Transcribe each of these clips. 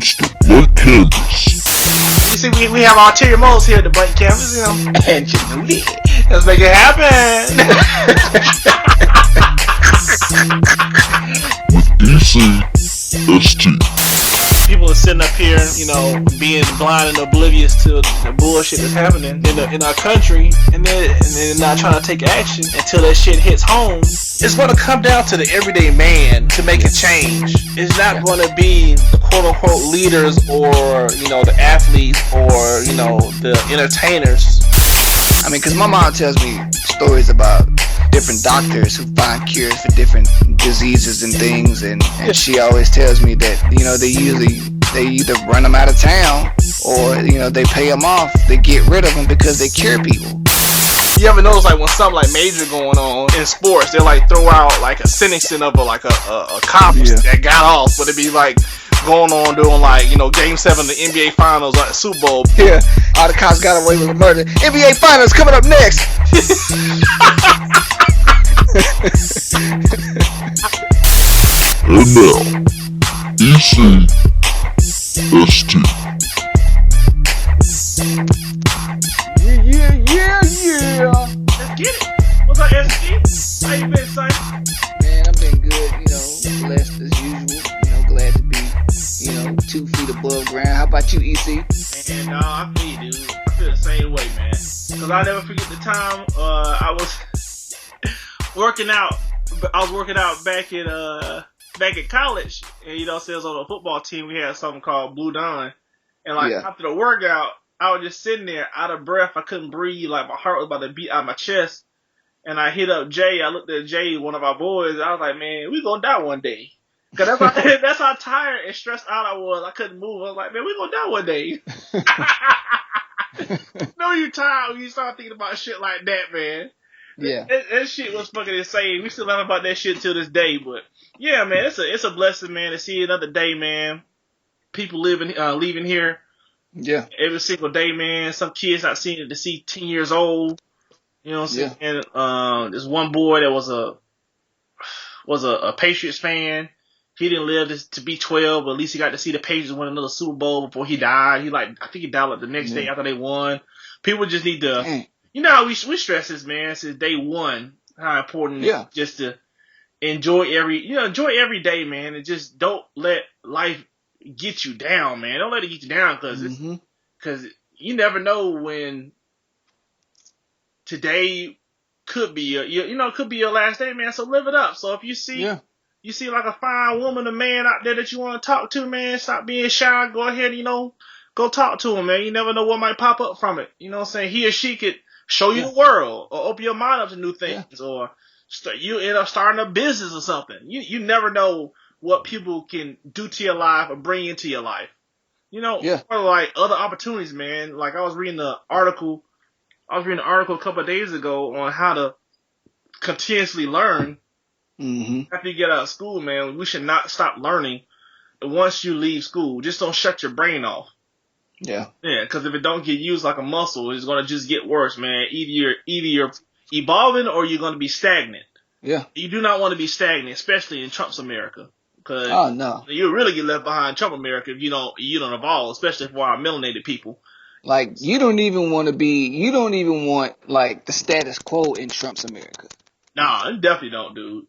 It's the blank canvas. You see, we have ulterior motives here at the blank canvas, you know. And you knew that. Let's make it happen. With ECST. People are sitting up here, you know, being blind and oblivious to the bullshit that's happening in our country, and they're not trying to take action until that shit hits home. It's going to come down to the everyday man to make a change. It's not going to be the quote-unquote leaders or, you know, the athletes or, you know, the entertainers. I mean, because my mom tells me stories about different doctors who find cures for different diseases and things, and she always tells me that, you know, they either run them out of town or, you know, they pay them off, they get rid of them because they cure people. You ever notice, like, when something like major going on in sports, they'll like throw out like a sentencing of a cop that got off, but it'd be like going on doing like, you know, Game 7 of the NBA Finals, like Super Bowl. Yeah, all the cops got away with a murder. NBA Finals coming up next. And now, ECST. Yeah. Let's get it. What's up, SG? How you been, son? Man, I've been good, you know, blessed as usual. You know, glad to be, you know, 2 feet above ground. How about you, EC? And I feel you, dude. I feel the same way, man. Cause I never forget the time I was working out. I was working out back in college, and you know, so I was on a football team. We had something called Blue Dawn, and like after the workout, I was just sitting there out of breath. I couldn't breathe. Like my heart was about to beat out my chest. And I hit up Jay. I looked at Jay, one of our boys. And I was like, man, we gonna die one day. Cause that's how tired and stressed out I was. I couldn't move. I was like, man, we gonna die one day. No, you tired when you start thinking about shit like that, man. Yeah. That shit was fucking insane. We still laugh about that shit till this day. But yeah, man, it's a blessing, man, to see another day, man. People leaving here. Yeah. Every single day, man. Some kids I've seen it to see 10 years old. You know what I'm saying? Yeah. And there's one boy that was a Patriots fan. He didn't live to be 12, but at least he got to see the Patriots win another Super Bowl before he died. I think he died like the next day after they won. People just need to, you know how we stress this, man, since day one, how important it is just to enjoy every day, man, and just don't let life get you down, man. Don't let it get you down, cause you never know when today could be your last day, man. So live it up. So if you see like a fine woman, a man out there that you want to talk to, man, stop being shy. Go ahead, go talk to him, man. You never know what might pop up from it. You know what I'm saying? He or she could show you the world or open your mind up to new things or you end up starting a business or something. You never know what people can do to your life or bring into your life. You know, or like other opportunities, man. Like I was reading an article a couple of days ago on how to continuously learn after you get out of school, man. We should not stop learning once you leave school. Just don't shut your brain off. Yeah, because if it don't get used like a muscle, it's going to just get worse, man. Either you're evolving or you're going to be stagnant. Yeah. You do not want to be stagnant, especially in Trump's America. Cause you really get left behind Trump America if you don't evolve, especially for our melanated people. Like, you don't even want like the status quo in Trump's America. Nah, you definitely don't, dude.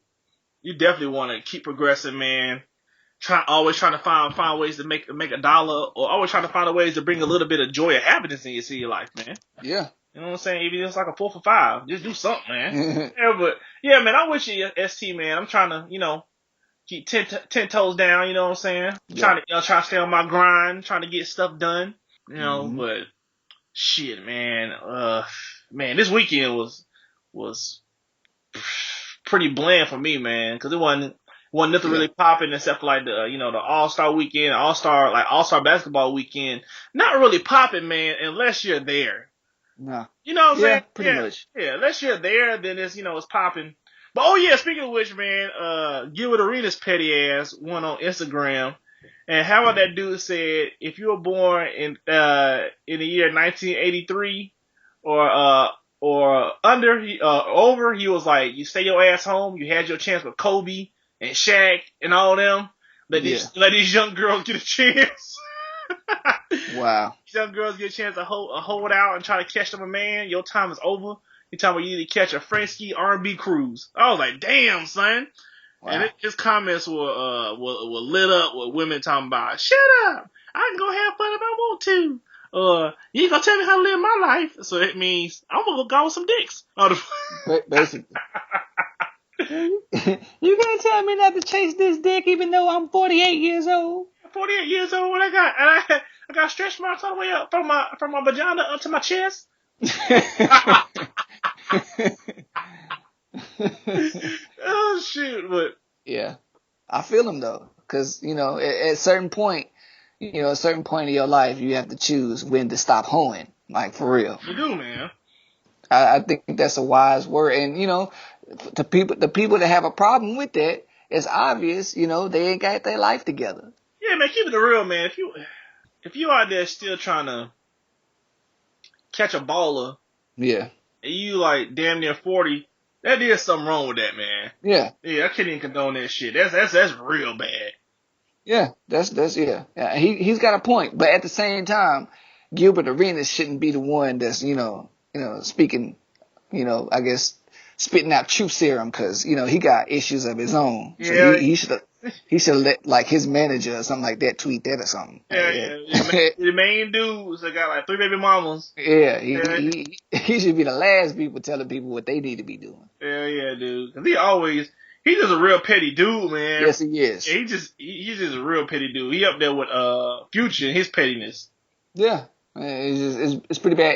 You definitely want to keep progressing, man. Always trying to find ways to make a dollar, or always trying to find ways to bring a little bit of joy or happiness in your life, man. Yeah. You know what I'm saying? Even if it's like a 4 for 5, just do something, man. Man, I'm with you, ST, man. I'm trying to, keep 10 toes down, you know what I'm saying? Trying to stay on my grind, trying to get stuff done, but shit, man. Man, this weekend was pretty bland for me, man, because it wasn't nothing really popping except for like the the All-Star weekend, All-Star basketball weekend. Not really popping, man, unless you're there. Nah. You know what I'm saying? Pretty much. Yeah, unless you're there, then it's it's popping. But speaking of which, man, Gilbert Arenas' petty ass went on Instagram, and how about that dude said, if you were born in the year 1983 or under over, he was like, you stay your ass home. You had your chance with Kobe and Shaq and all them. Let these young girls get a chance. Wow. Young girls get a chance to hold out and try to catch them a man. Your time is over. You talking about you need to catch a French R&B cruise. I was like, damn, son. Wow. And his comments were lit up with women talking about, shut up. I can go have fun if I want to. You ain't gonna tell me how to live my life. So it means I'm gonna go gobble some dicks. Basically. You can't tell me not to chase this dick even though I'm 48 years old. 48 years old, and I got stretch marks all the way up from my vagina up to my chest. Oh shoot! But yeah, I feel him though, because at a certain point, a certain point in your life, you have to choose when to stop hoeing. Like for real. You do, man. I think that's a wise word, and the people that have a problem with that, it's obvious. They ain't got their life together. Yeah, man, keep it real, man. If you out there still trying to catch a baller, yeah, and you like damn near 40, that is something wrong with that, man. Yeah, I can't even condone that shit. That's real bad. Yeah, that's yeah. He's got a point, but at the same time, Gilbert Arenas shouldn't be the one that's speaking, I guess spitting out truth serum because he got issues of his own. So yeah, he should let like his manager or something like that tweet that or something. Yeah. The main dudes that got like 3 baby mamas. Yeah, he should be the last people telling people what they need to be doing. Yeah, dude. Cause he's just a real petty dude, man. Yes, he is. Yeah, he's just a real petty dude. He up there with Future and his pettiness. Yeah. It's pretty bad.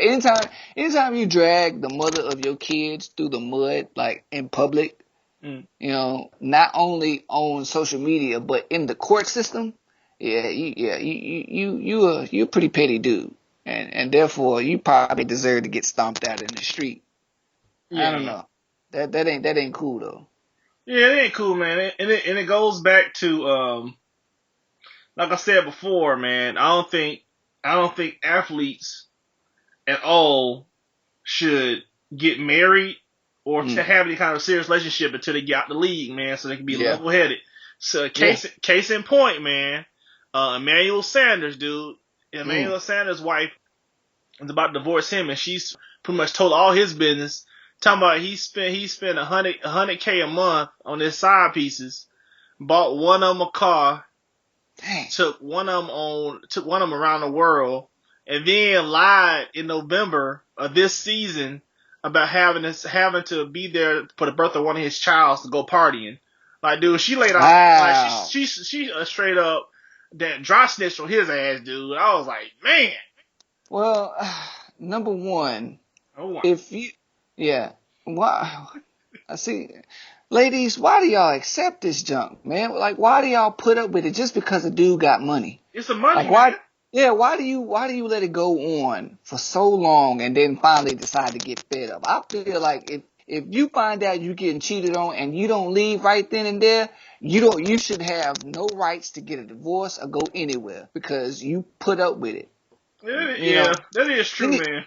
Anytime you drag the mother of your kids through the mud, like in public, not only on social media but in the court system, you're a pretty petty dude, and therefore you probably deserve to get stomped out in the street. Yeah. I don't know. That ain't cool though. Yeah, it ain't cool, man. And it goes back to like I said before, man. I don't think athletes at all should get married or to have any kind of serious relationship until they get out the league, man, so they can be level-headed. So case in point, man, Emmanuel Sanders, dude. Emmanuel Sanders' wife is about to divorce him, and she's pretty much told all his business. Talking about he spent $100K a month on his side pieces, bought one of them a car. Dang. Took one of them around the world, and then lied in November of this season about having to be there for the birth of one of his childs to go partying. Like, dude, she laid out. Wow. Like, she straight up that dry snitch on his ass, dude. I was like, man. Well, number one, if you, why? I see. Ladies, why do y'all accept this junk, man? Like, why do y'all put up with it just because a dude got money? It's the money, like, why? Man. Yeah, why do you let it go on for so long and then finally decide to get fed up? I feel like if you find out you're getting cheated on and you don't leave right then and there, you should have no rights to get a divorce or go anywhere because you put up with it. That is true, man.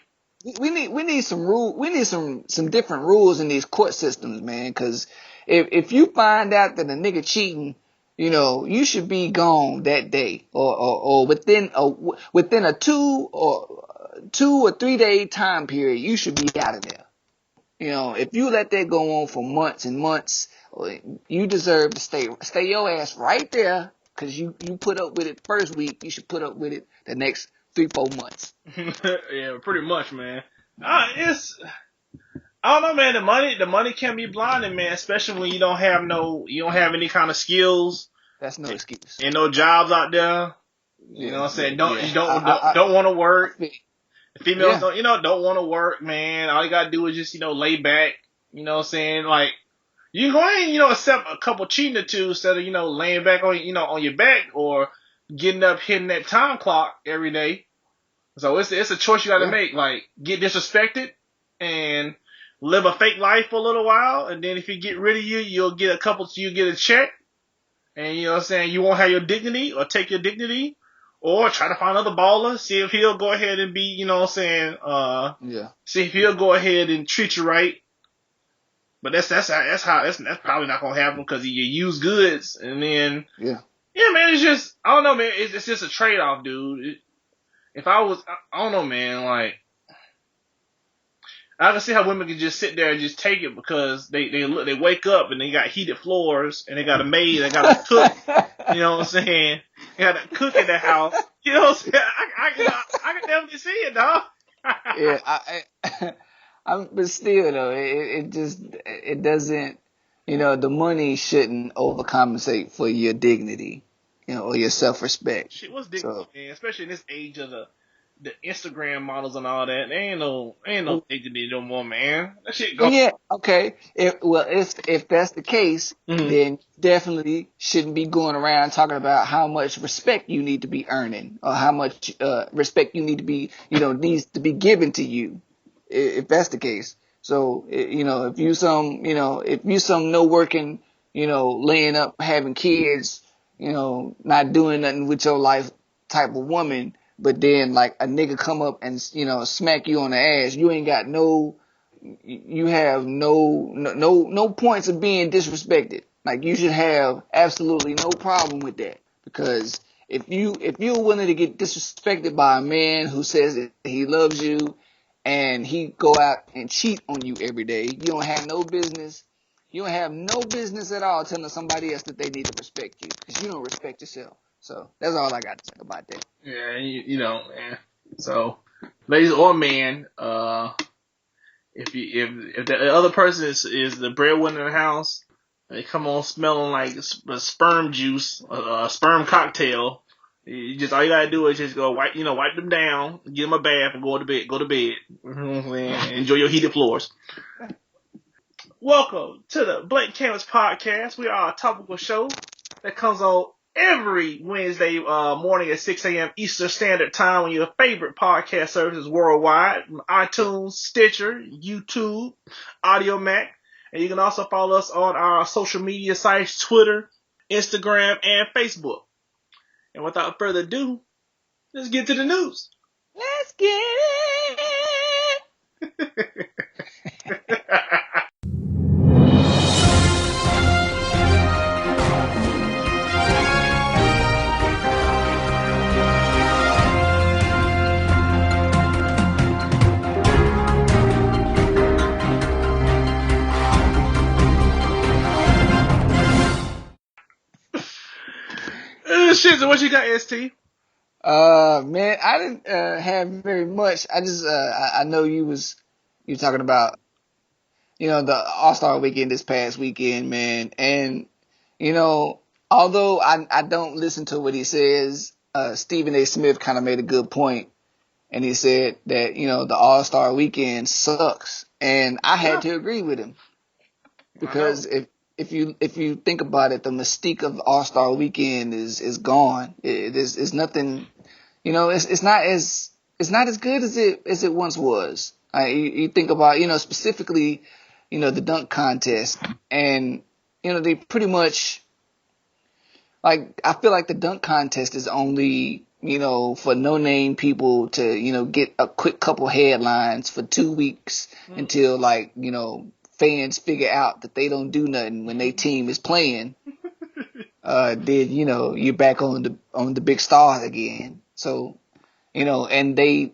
We need some rule. We need some different rules in these court systems, man. Because if you find out that a nigga cheating, you should be gone that day, or within a 2 or 3 day time period, you should be out of there. If you let that go on for months and months, you deserve to stay your ass right there. Because you put up with it first week, you should put up with it the next 3-4 months. Yeah, pretty much, man. I don't know, man. The money can be blinding, man. Especially when you don't have any kind of skills. That's no excuse. And no jobs out there. You know what I'm saying? Don't want to work. Females don't want to work, man. All you gotta do is just lay back. You know what I'm saying? Like you go ahead and accept a couple cheating or two instead of laying back on on your back or getting up hitting that time clock every day. So it's a choice you got to make. Like, get disrespected and live a fake life for a little while, and then if you get rid of you'll get a check, and you know what I'm saying, you won't have your dignity or take your dignity, or try to find another baller, see if he'll go ahead and be, see if he'll go ahead and treat you right. But that's probably not gonna happen because you use goods, and then Yeah, man, it's just, I don't know, man, it's just a trade-off, dude. If I was, I don't know, man, like, I can see how women can just sit there and just take it because they wake up and they got heated floors and they got a maid, they got to cook, you know what I'm saying? They got to cook in the house, you know what I'm saying? I can definitely see it, dog. Yeah, but still though, it doesn't, the money shouldn't overcompensate for your dignity, or your self-respect. Shit, what's dignity, So, man? Especially in this age of the Instagram models and all that. There ain't no dignity no more, man. That shit well, go. yeah, okay. If that's the case, Mm-hmm. then definitely shouldn't be going around talking about how much respect you need to be earning or how much respect you need to be, needs to be given to you. If that's the case, so if you some no working, laying up having kids, not doing nothing with your life type of woman, but then like a nigga come up and smack you on the ass, you have no points of being disrespected. Like you should have absolutely no problem with that, because if you're willing to get disrespected by a man who says that he loves you and he go out and cheat on you every day, you don't have no business. You don't have no business at all telling somebody else that they need to respect you, because you don't respect yourself. So that's all I got to say about that. Yeah, you know, man. So, ladies or man, if the other person is the breadwinner in the house, they come on smelling like sperm juice, a sperm cocktail. All you gotta do is just go wipe them down, give them a bath, and go to bed. Go to bed. You know what I'm saying? Enjoy your heated floors. Welcome to the Blank Canvas Podcast. We are a topical show that comes on every Wednesday morning at 6 a.m. Eastern Standard Time on your favorite podcast services worldwide: iTunes, Stitcher, YouTube, Audio Mac. And you can also follow us on our social media sites, Twitter, Instagram, and Facebook. And without further ado, let's get to the news. Let's get it. Shit, so what you got, ST? Man, I didn't have very much. I just I know you talking about the All-Star weekend this past weekend, man, and although I don't listen to what he says, Stephen A. Smith kind of made a good point, and he said that the All-Star weekend sucks, and I had to agree with him, because if you think about it, the mystique of All-Star weekend is gone. It's nothing. It's not as good as it once was. You think about specifically the dunk contest, and they pretty much, like, I feel like the dunk contest is only for no-name people to get a quick couple headlines for 2 weeks until fans figure out that they don't do nothing when their team is playing. Then you're back on the big stars again. So and they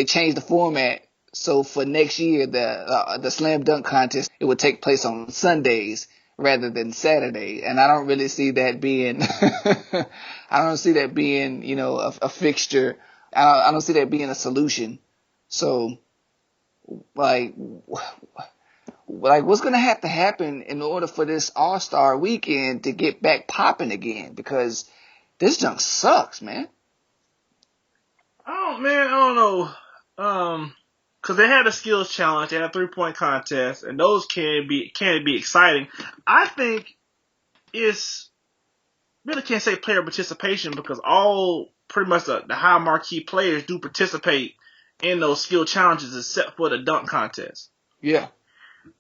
changed the format. So for next year, the slam dunk contest, it would take place on Sundays rather than Saturday, and I don't really see that being a fixture. I don't see that being a solution. So like what's gonna have to happen in order for this All-Star weekend to get back popping again? Because this junk sucks, man. Oh man, I don't know. Cause they had a skills challenge, they had a 3-point contest, and those can be exciting. I think it's really can't say player participation, because all pretty much the high marquee players do participate in those skill challenges except for the dunk contest. Yeah.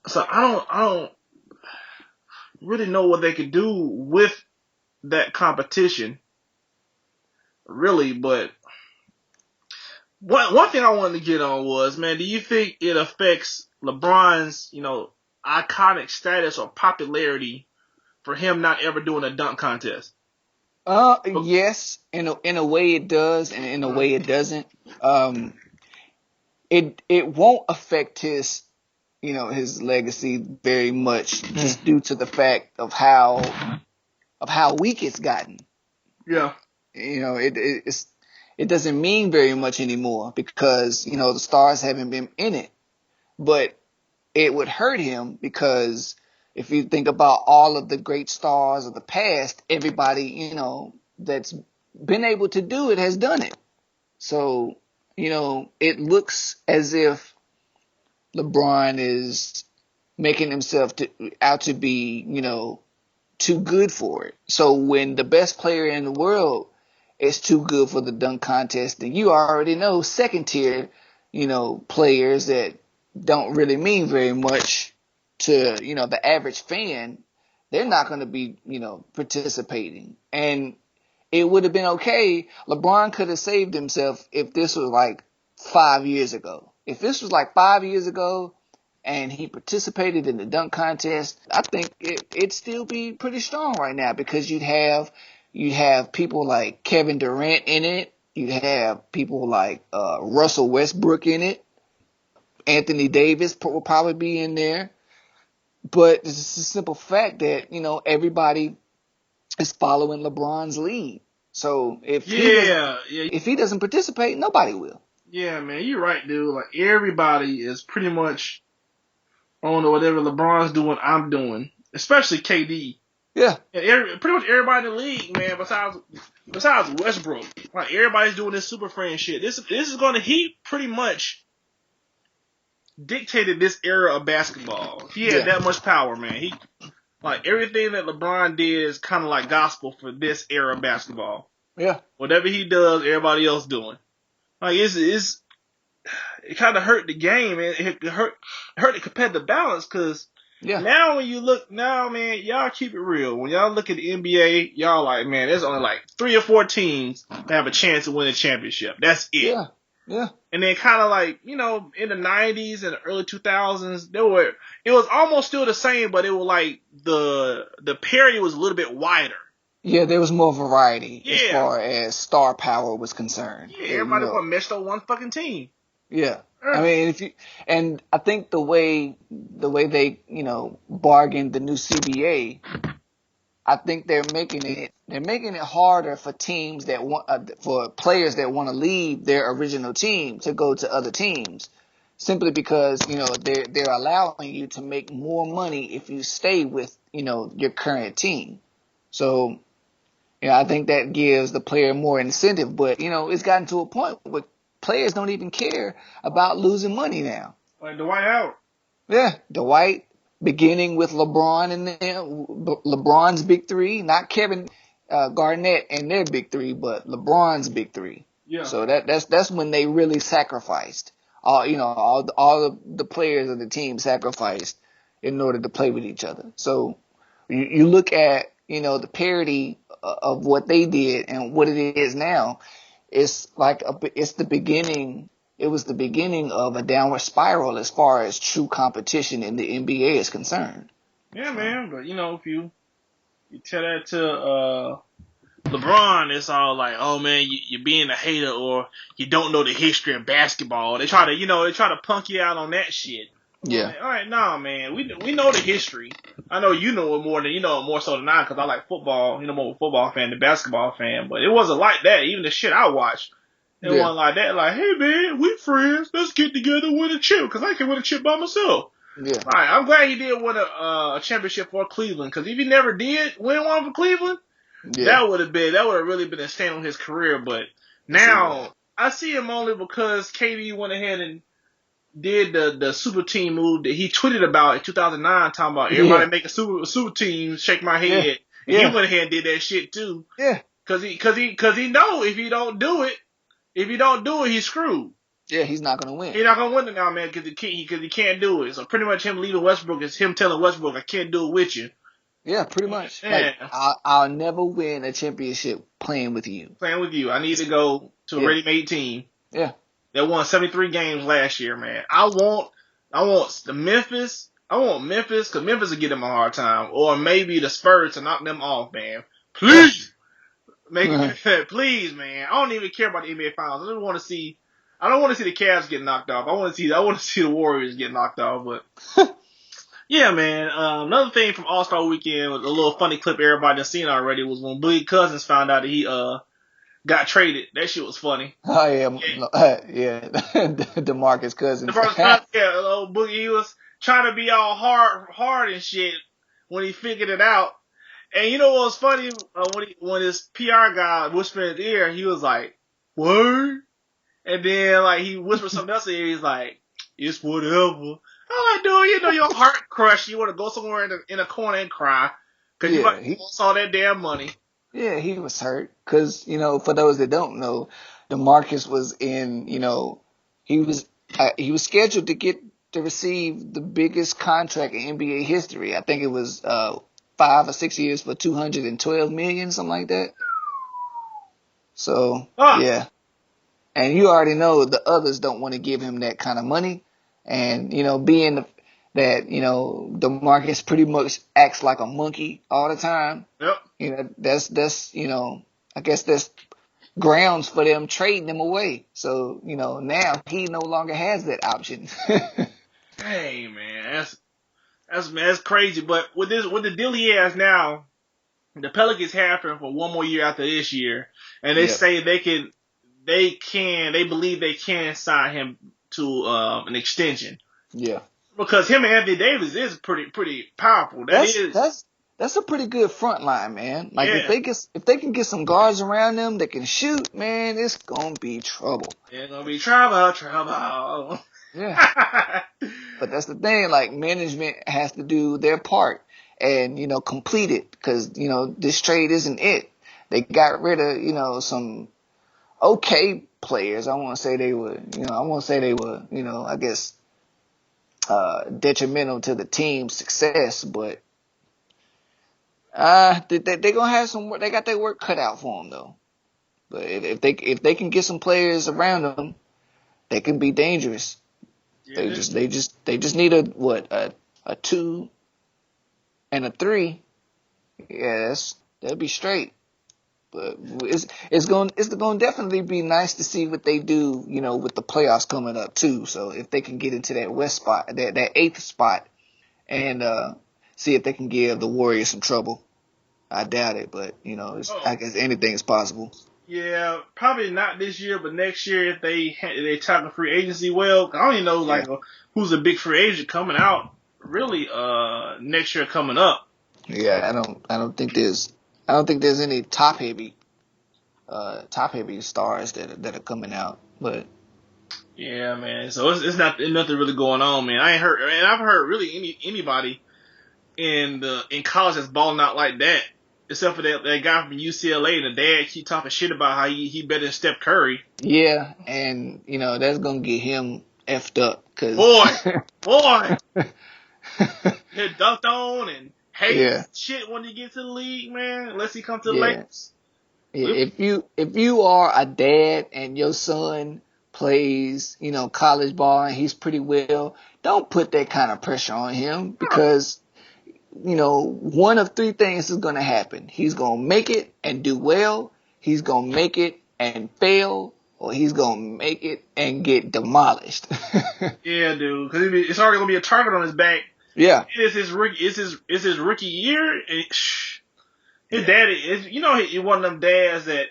So I don't really know what they could do with that competition, really, but one thing I wanted to get on was, man, do you think it affects LeBron's, iconic status or popularity for him not ever doing a dunk contest? Yes, in a way it does, and in a way it doesn't. Um, it won't affect his legacy very much, just due to the fact of how weak it's gotten. Yeah. It doesn't mean very much anymore because the stars haven't been in it. But it would hurt him because if you think about all of the great stars of the past, everybody that's been able to do it has done it. So it looks as if LeBron is making himself out to be too good for it. So when the best player in the world is too good for the dunk contest, then you already know second tier, players that don't really mean very much to, the average fan, they're not going to be, participating. And it would have been okay. LeBron could have saved himself if this was like 5 years ago. If this was like 5 years ago, and he participated in the dunk contest, I think it'd still be pretty strong right now because you'd have people like Kevin Durant in it. You'd have people like Russell Westbrook in it. Anthony Davis will probably be in there. But it's a simple fact that, everybody is following LeBron's lead. So if he doesn't participate, nobody will. Yeah, man, you're right, dude. Like everybody is pretty much on whatever LeBron's doing, I'm doing. Especially KD. Yeah. Pretty much everybody in the league, man, besides Westbrook. Like everybody's doing this super friend shit. This is gonna he pretty much dictated this era of basketball. He had that much power, man. He like everything that LeBron did is kinda like gospel for this era of basketball. Yeah. Whatever he does, everybody else doing. Like it kind of hurt the game. It hurt the competitive balance because now when you look now, man, y'all keep it real. When y'all look at the NBA, y'all like, man, there's only like 3 or 4 teams that have a chance to win a championship. That's it. Yeah. And then kind of like, in the 90s and the early 2000s, it was almost still the same, but it was like the parity was a little bit wider. Yeah, there was more variety as far as star power was concerned. Yeah, everybody was meshed on one fucking team. Yeah. I mean, I think the way they, bargained the new CBA, I think they're making it harder for teams that for players that want to leave their original team to go to other teams, simply because, they're allowing you to make more money if you stay with, your current team. So, I think that gives the player more incentive, but, it's gotten to a point where players don't even care about losing money now. Like Dwight Howard. Yeah, Dwight, beginning with LeBron and LeBron's big three, not Kevin Garnett and their big three, but LeBron's big three. Yeah. So that's when they really sacrificed. All the players of the team sacrificed in order to play with each other. So you look at the parity of what they did and what it is now. It's like it's the beginning. It was the beginning of a downward spiral as far as true competition in the NBA is concerned. Yeah, man. But if you tell that to LeBron, it's all like, oh man, you're being a hater or you don't know the history of basketball. They try to punk you out on that shit. Yeah. Like, all right, nah, man. We know the history. I know you know it more than more so than I, because I like football. More of a football fan than basketball fan. But it wasn't like that. Even the shit I watched, it wasn't like that. Like, hey man, we friends. Let's get together and win a chip, because I can win a chip by myself. Yeah. All right, I'm glad he did win a championship for Cleveland, because if he never did win one for Cleveland, that would have really been a stain on his career. But now I see him only because KD went ahead and did the super team move that he tweeted about in 2009, talking about everybody make a super team, shake my head. And he went ahead and did that shit too. Yeah. Cause he know if he don't do it, he's screwed. Yeah, he's not gonna win. He's not gonna win it now, man, cause he can't do it. So pretty much him leaving Westbrook is him telling Westbrook, I can't do it with you. Yeah, pretty much. Yeah. Like, I'll never win a championship playing with you. I need to go to a ready-made team. Yeah. That won 73 games last year, man. I want Memphis, because Memphis will give them a hard time. Or maybe the Spurs to knock them off, man. Please! Please, man. I don't even care about the NBA Finals. I don't want to see the Cavs get knocked off. I want to see the Warriors get knocked off. But yeah, man. Another thing from All Star Weekend, a little funny clip everybody has seen already, was when Boogie Cousins found out that he got traded. That shit was funny. Oh yeah. DeMarcus Cousins. The first time, old Boogie, he was trying to be all hard and shit when he figured it out. And you know what was funny? When his PR guy whispered in his ear, he was like, "Word?" And then like he whispered something else in his ear. He's like, "It's whatever." I'm like, dude, you know your heart crushed. You want to go somewhere in a corner and cry because you lost all that damn money. Yeah, he was hurt because, for those that don't know, DeMarcus was in, he was scheduled to receive the biggest contract in NBA history. I think it was 5 or 6 years for $212 million, something like that. So yeah, and you already know the others don't want to give him that kind of money, and being that DeMarcus pretty much acts like a monkey all the time. Yep. That's I guess that's grounds for them trading him away. So now he no longer has that option. Hey man, that's crazy. But with the deal he has now, the Pelicans have him for one more year after this year, and they say they believe they can sign him to an extension. Yeah. Because him and Anthony Davis is pretty powerful. That's a pretty good front line, man. Like if they can get some guards around them that can shoot, man, it's gonna be trouble. It's gonna be trouble. Yeah. But that's the thing, like management has to do their part and, complete it because, this trade isn't it. They got rid of, some okay players. I won't say they were, I guess, detrimental to the team's success, but they gonna have some work. They got their work cut out for them though. But if they can get some players around them, they can be dangerous. Yeah, they just need a 2 and a 3. Yes, they'll be straight. But it's going to definitely be nice to see what they do, with the playoffs coming up too. So if they can get into that West spot, that 8th spot, and see if they can give the Warriors some trouble. I doubt it, but I guess anything is possible. Yeah, probably not this year, but next year if they tackle free agency well. I don't even know who's a big free agent coming out really next year coming up. Yeah, I don't think there's any top heavy stars that are coming out, but yeah, man. So it's nothing really going on, man. I ain't heard, and I've heard really anybody in college that's balling out like that, except for that guy from UCLA. And the dad keep talking shit about how he better than Steph Curry. Yeah, and that's gonna get him effed up, cause boy, get dunked on and hate shit when he gets to the league, man. Unless he comes to the Lakers. Yeah, if you are a dad and your son plays, college ball and he's pretty well, don't put that kind of pressure on him because, one of 3 things is going to happen. He's going to make it and do well. He's going to make it and fail, or he's going to make it and get demolished. Yeah, dude, because it's already going to be a target on his back. Yeah. It's his rookie year. And his daddy is, he's one of them dads that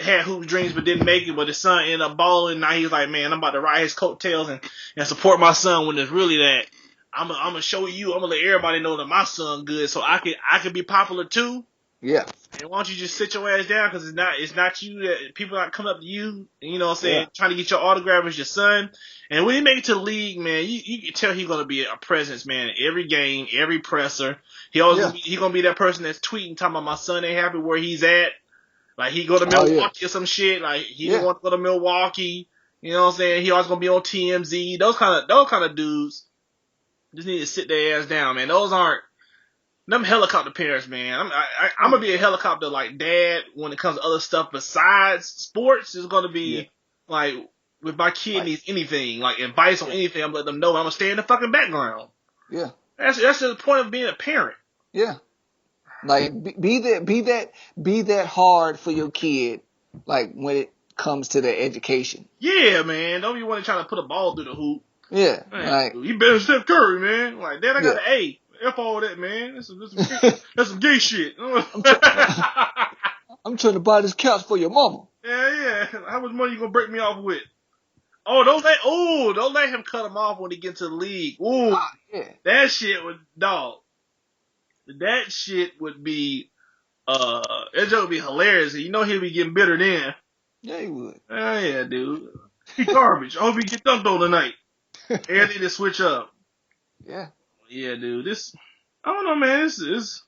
had hoop dreams but didn't make it, but his son ended up balling. Now he's like, man, I'm about to ride his coattails and support my son when it's really that I'm gonna show you, I'm gonna let everybody know that my son good, so I can be popular too. Yeah. And why don't you just sit your ass down, because it's not you that people not coming up to you, trying to get your autograph as your son. And when he make it to the league, man, you can tell he's gonna be a presence, man, every game, every presser. He gonna be that person that's tweeting talking about my son ain't happy where he's at. Like he go to Milwaukee or some shit. Like he don't want to go to Milwaukee. You know what I'm saying? He always gonna be on TMZ. Those kind of dudes just need to sit their ass down, man. Those aren't them helicopter parents, man. I'm gonna be a helicopter like dad when it comes to other stuff besides sports. It's gonna be like if my kid needs anything, like advice on anything, I'm gonna let them know. I'm gonna stay in the fucking background. Yeah. That's the point of being a parent. Yeah. Like be that hard for your kid. Like when it comes to their education. Yeah, man. Don't be want to try to put a ball through the hoop. Yeah, Man, like you better Steph Curry, man. Like, Dad, I got yeah. an A. F all that, man. That's some gay shit. I'm trying to buy this couch for your mama. Yeah. How much money you gonna break me off with? Don't let him cut him off when he gets to the league. Ooh, Yeah. that shit would, dog. That shit would be, that joke would be hilarious. You know he'll be getting bitter then. Yeah, he would. Yeah, dude. He garbage. I hope he get dunked on tonight. Everything to switch up. Yeah. Yeah, dude. I don't know, man. It's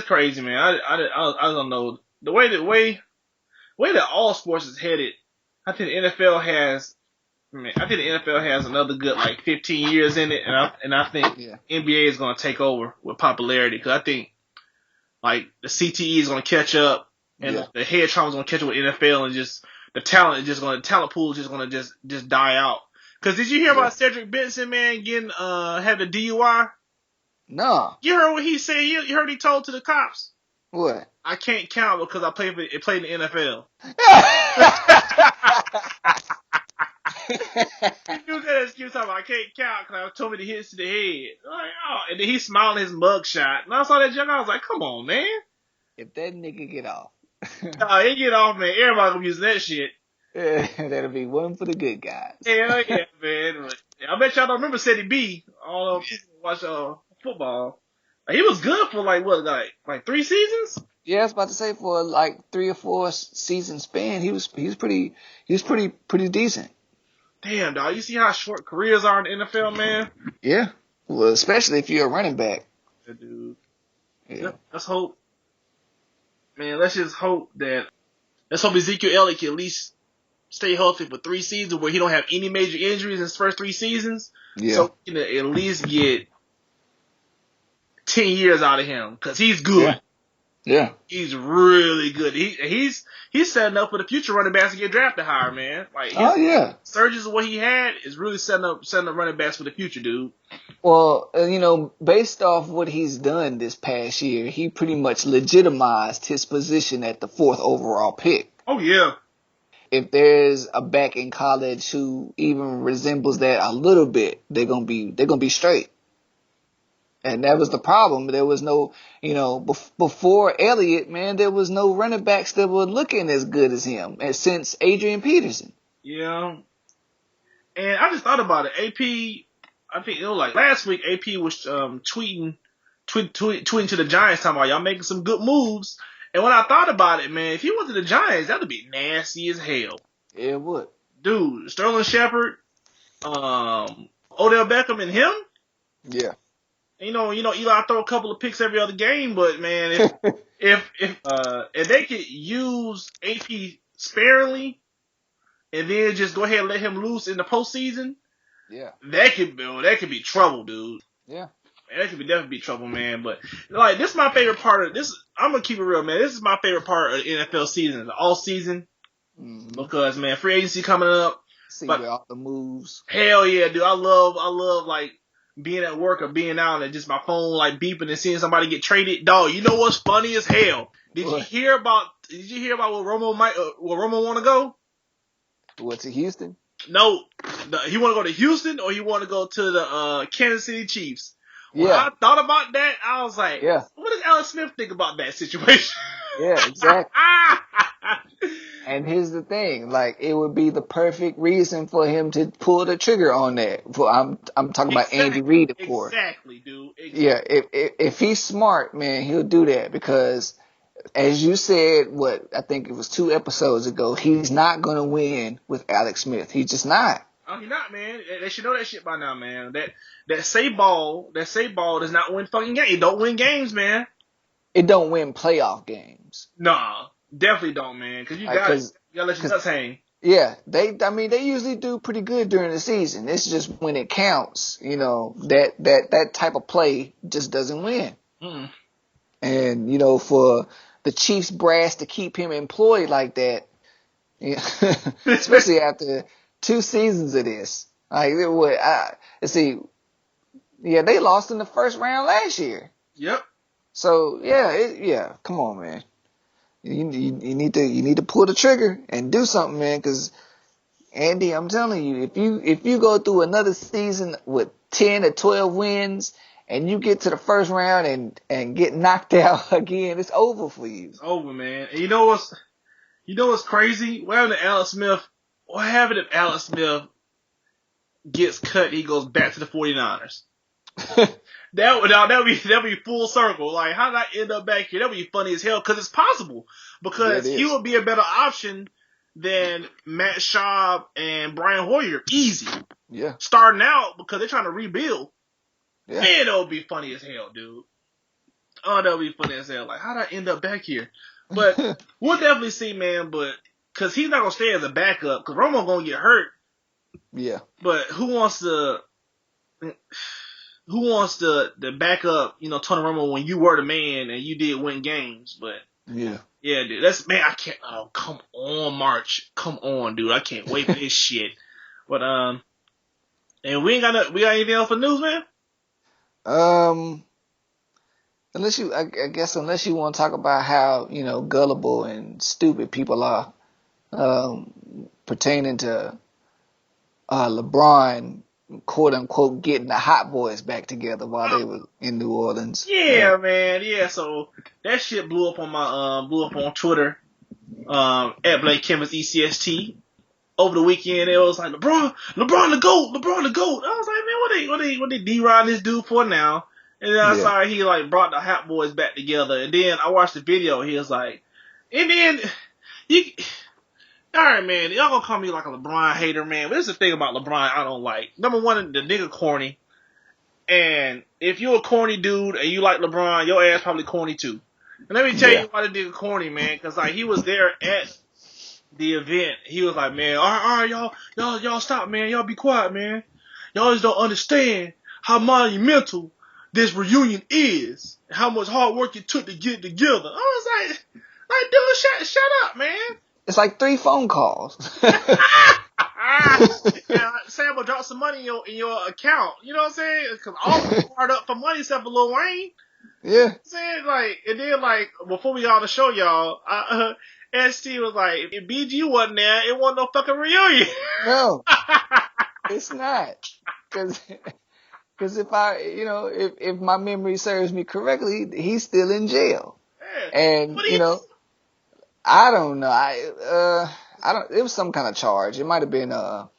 crazy, man. I don't know the way that all sports is headed. I think the NFL has. I think the NFL has another good like 15 years in it, and I think NBA is going to take over with popularity because I think like the CTE is going to catch up, and the head trauma is going to catch up with NFL, and just the talent pool is just going to just die out. Because did you hear about Cedric Benson, man, getting had a DUI? No. You heard what he said? You heard he told to the cops? What? I can't count because I played in the NFL. He used that excuse talking about I can't count because I was told me to hit to the head. Like, oh, and then he smiled his mugshot. And I saw that junk, I was like, come on, man. If that nigga get off. He get off, man. Everybody gonna use that shit. Yeah, that'll be one for the good guys. Hell yeah, man. I bet y'all don't remember Ceddy B. All people watch football. He was good for like 3 seasons? Yeah, I was about to say for like 3 or 4 season span, he was pretty decent. Damn, dog. You see how short careers are in the NFL, man? Yeah. Well, especially if you're a running back. Yeah, dude. Yeah. Let's hope. Man, let's hope Ezekiel Elliott can at least stay healthy for 3 seasons where he don't have any major injuries in his first 3 seasons. Yeah. So we can at least get 10 years out of him because he's good. Yeah. He's really good. He's setting up for the future running backs to get drafted higher, man. Like surges of what he had is really setting up running backs for the future, dude. Well, based off what he's done this past year, he pretty much legitimized his position at the 4th overall pick. Oh yeah. If there's a back in college who even resembles that a little bit, they're gonna be straight. And that was the problem. There was no, before Elliott, man, there was no running backs that were looking as good as him, and since Adrian Peterson. Yeah. And I just thought about it. AP, I think it was like last week, AP was tweeting to the Giants talking about y'all making some good moves. And when I thought about it, man, if he went to the Giants, that would be nasty as hell. Yeah, it would. Dude, Sterling Shepard, Odell Beckham, and him. Yeah. Eli throw a couple of picks every other game, but man, if they could use AP sparingly and then just go ahead and let him loose in the postseason, that could be trouble, dude. Yeah. That could definitely be trouble, man. But like, this is my favorite part of this. I'm gonna keep it real, man. This is my favorite part of the NFL season, the all season, because man, free agency coming up. See all the moves. Hell yeah, dude! I love like being at work or being out and just my phone like beeping and seeing somebody get traded. Dog, you know what's funny as hell? Did you hear about where Romo want to go? What, to Houston? No, he want to go to Houston or he want to go to the Kansas City Chiefs. When I thought about that, I was like, what does Alex Smith think about that situation? Yeah, exactly. And here's the thing, like, it would be the perfect reason for him to pull the trigger on that. I'm talking about Andy Reid, of course. Exactly, dude. Exactly. Yeah, if he's smart, man, he'll do that because, as you said, I think it was 2 episodes ago, he's not going to win with Alex Smith. He's just not. Oh, he's not, man. They should know that shit by now, man. That save ball does not win fucking games. It don't win games, man. It don't win playoff games. Nah, definitely don't, man. Because you gotta let your nuts hang. Yeah, they usually do pretty good during the season. It's just when it counts, that type of play just doesn't win. Mm. And, for the Chiefs brass to keep him employed like that, especially after 2 seasons of this. Like, let's see. Yeah, they lost in the first round last year. Yep. So yeah, come on, man. You need to pull the trigger and do something, man. Because Andy, I'm telling you, if you go through another season with 10 or 12 wins and you get to the first round and get knocked out again, it's over for you. It's over, man. And you know what's crazy? What happened to Alex Smith? What happened if Alex Smith gets cut? He goes back to the 49ers. That'd be full circle. Like, how did I end up back here? That'd be funny as hell because it's possible. Because he would be a better option than Matt Schaub and Brian Hoyer. Easy. Yeah. Starting out because they're trying to rebuild. Yeah. Man, that would be funny as hell, dude. Oh, that would be funny as hell. Like, how did I end up back here? But we'll definitely see, man. But because he's not gonna stay as a backup because Romo gonna get hurt. Yeah. But who wants to back up, Tony Romo when you were the man and you did win games? But yeah, dude, I can't. Oh, come on, March, come on, dude, I can't wait for this shit. But and we got anything else for news, man? Unless I guess unless you want to talk about how gullible and stupid people are, pertaining to LeBron, quote unquote, getting the hot boys back together while they were in New Orleans. Yeah, man. Yeah, so that shit blew up on Twitter. At Blake Kim's ECST over the weekend. It was like LeBron the GOAT. I was like, man, what they D-Rod this dude for now? And then I saw he like brought the hot boys back together. And then I watched the video. He was like, and then all right, man, y'all gonna call me like a LeBron hater, man. But this is the thing about LeBron I don't like. Number one, the nigga corny. And if you're a corny dude and you like LeBron, your ass probably corny too. And let me tell you why the nigga corny, man. Cause like he was there at the event. He was like, man, all right, y'all stop, man. Y'all be quiet, man. Y'all just don't understand how monumental this reunion is. And how much hard work it took to get it together. I was like, dude, shut up, man. It's like 3 phone calls. Sam will drop some money in your account. You know what I'm saying? Because all hard up for money except for Lil Wayne. Yeah. Saying like, and then like before we got on the show, y'all, ST was like, if BG wasn't there, it wasn't no fucking reunion. No, it's not. Because if if my memory serves me correctly, he's still in jail. Yeah. And I don't know. I don't. It was some kind of charge. It might have been a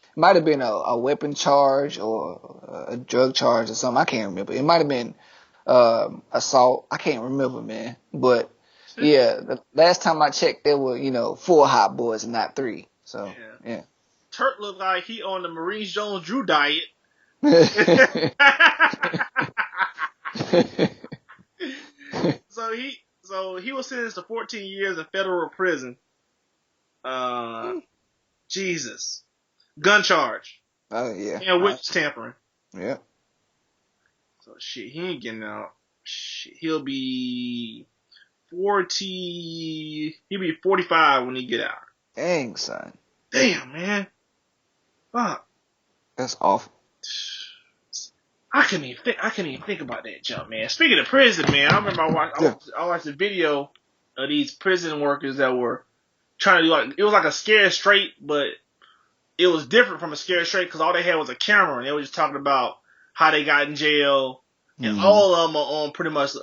weapon charge or a drug charge or something. I can't remember. It might have been assault. I can't remember, man. But yeah, the last time I checked, there were 4 hot boys and not 3. So yeah. Turk looked like he on the Maurice Jones-Drew diet. So he was sentenced to 14 years in federal prison. Jesus. Gun charge. Oh, yeah. And witness tampering. Yeah. So, shit, he ain't getting out. Shit, he'll be 40... He'll be 45 when he get out. Dang, son. Damn, man. Fuck. That's awful. I couldn't even think about that jump, man. Speaking of prison, man, I remember I watched a video of these prison workers that were trying to do like, it was like a scared straight, but it was different from a scared straight because all they had was a camera and they were just talking about how they got in jail, and all of them are on pretty much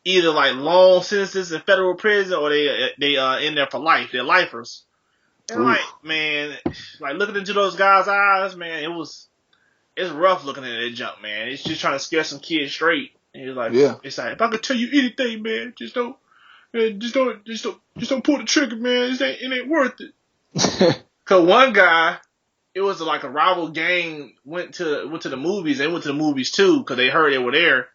either like long sentences in federal prison or they in there for life. They're lifers. And like, man, like looking into those guys' eyes, man, it's rough looking at that jump, man. It's just trying to scare some kids straight. And he's like, it's like, if I could tell you anything, man, just don't pull the trigger, man. It ain't worth it. Cause one guy, it was like a rival gang went to the movies. They went to the movies too, cause they heard they were there.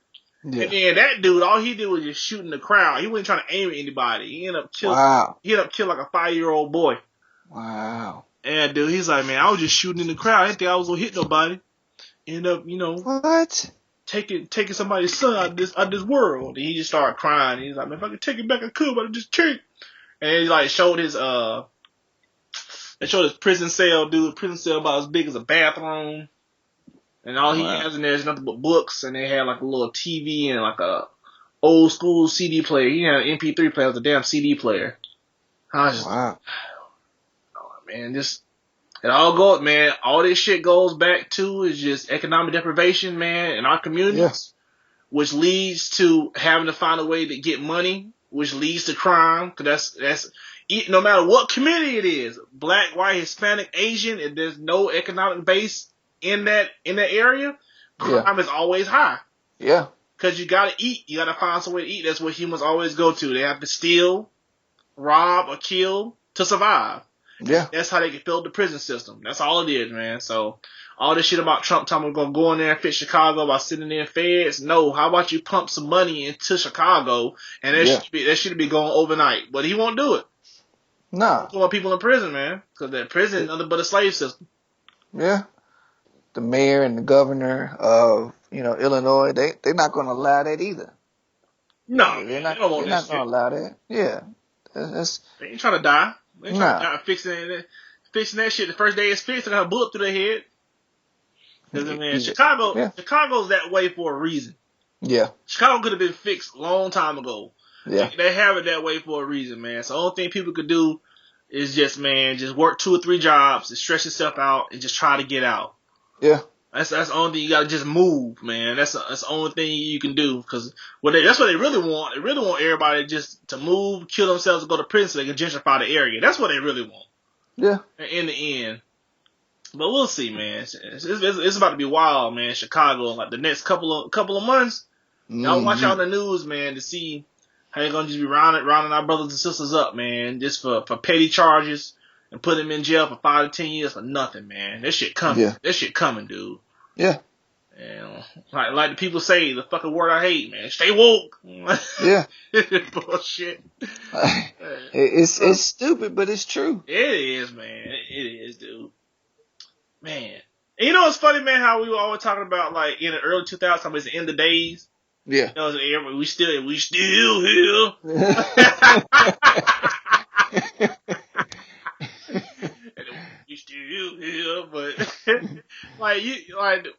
Yeah. And then that dude, all he did was just shooting the crowd. He wasn't trying to aim at anybody. He ended up killing like a 5-year-old boy. Wow. And dude, he's like, man, I was just shooting in the crowd. I didn't think I was gonna hit nobody. End up, what? Taking somebody's son out of this world. And he just started crying. He's like, man, if I could take it back, I could, but I just can't. And he like showed his prison cell, dude. Prison cell about as big as a bathroom. And all he has in there is nothing but books. And they had like a little TV and like a old school CD player. He had an MP3 player. It was a damn CD player. I was just, Wow. oh, man, just it all goes, man. All this shit goes back to is just economic deprivation, man, in our communities, which leads to having to find a way to get money, which leads to crime. Cause that's no matter what community it is, black, white, Hispanic, Asian, if there's no economic base in that area, crime is always high. Yeah. Cause you gotta eat. You gotta find some way to eat. That's what humans always go to. They have to steal, rob, or kill to survive. Yeah. That's how they can build the prison system. That's all it is, man. So all this shit about Trump talking we're gonna go in there and fix Chicago by sitting there in feds. No, how about you pump some money into Chicago and that should be going overnight. But he won't do it. Nah. He want people in prison, man. Because that prison is nothing but a slave system. Yeah. The mayor and the governor of, Illinois, they're not gonna allow that either. No, they're they don't want not that gonna shit. allow that. Yeah. They ain't trying to die. They ain't trying to die fixing that shit. The first day it's fixed, they got a bullet through their head. Because, man, Chicago's that way for a reason. Yeah. Chicago could have been fixed a long time ago. Yeah. They have it that way for a reason, man. So the only thing people could do is just work 2 or 3 jobs and stretch yourself out and just try to get out. Yeah. That's the only thing you gotta just move, man. That's the only thing you can do. Because that's what they really want. They really want everybody just to move, kill themselves, and go to prison so they can gentrify the area. That's what they really want. Yeah. In the end. But we'll see, man. It's about to be wild, man. Chicago, like the next couple of months. Y'all watch out on the news, man, to see how they're gonna just be rounding our brothers and sisters up, man, just for petty charges and put them in jail for 5 to 10 years for nothing, man. That shit coming. Yeah. That shit coming, dude. Yeah. And like the people say, the fucking word I hate, man. Stay woke. Yeah. Bullshit. It's stupid, but it's true. It is, man. It is, dude. Man. And you know what's funny, man, how we were always talking about, like, in the early 2000s, it's the end of days. Yeah. You know, we still here. We still here, but like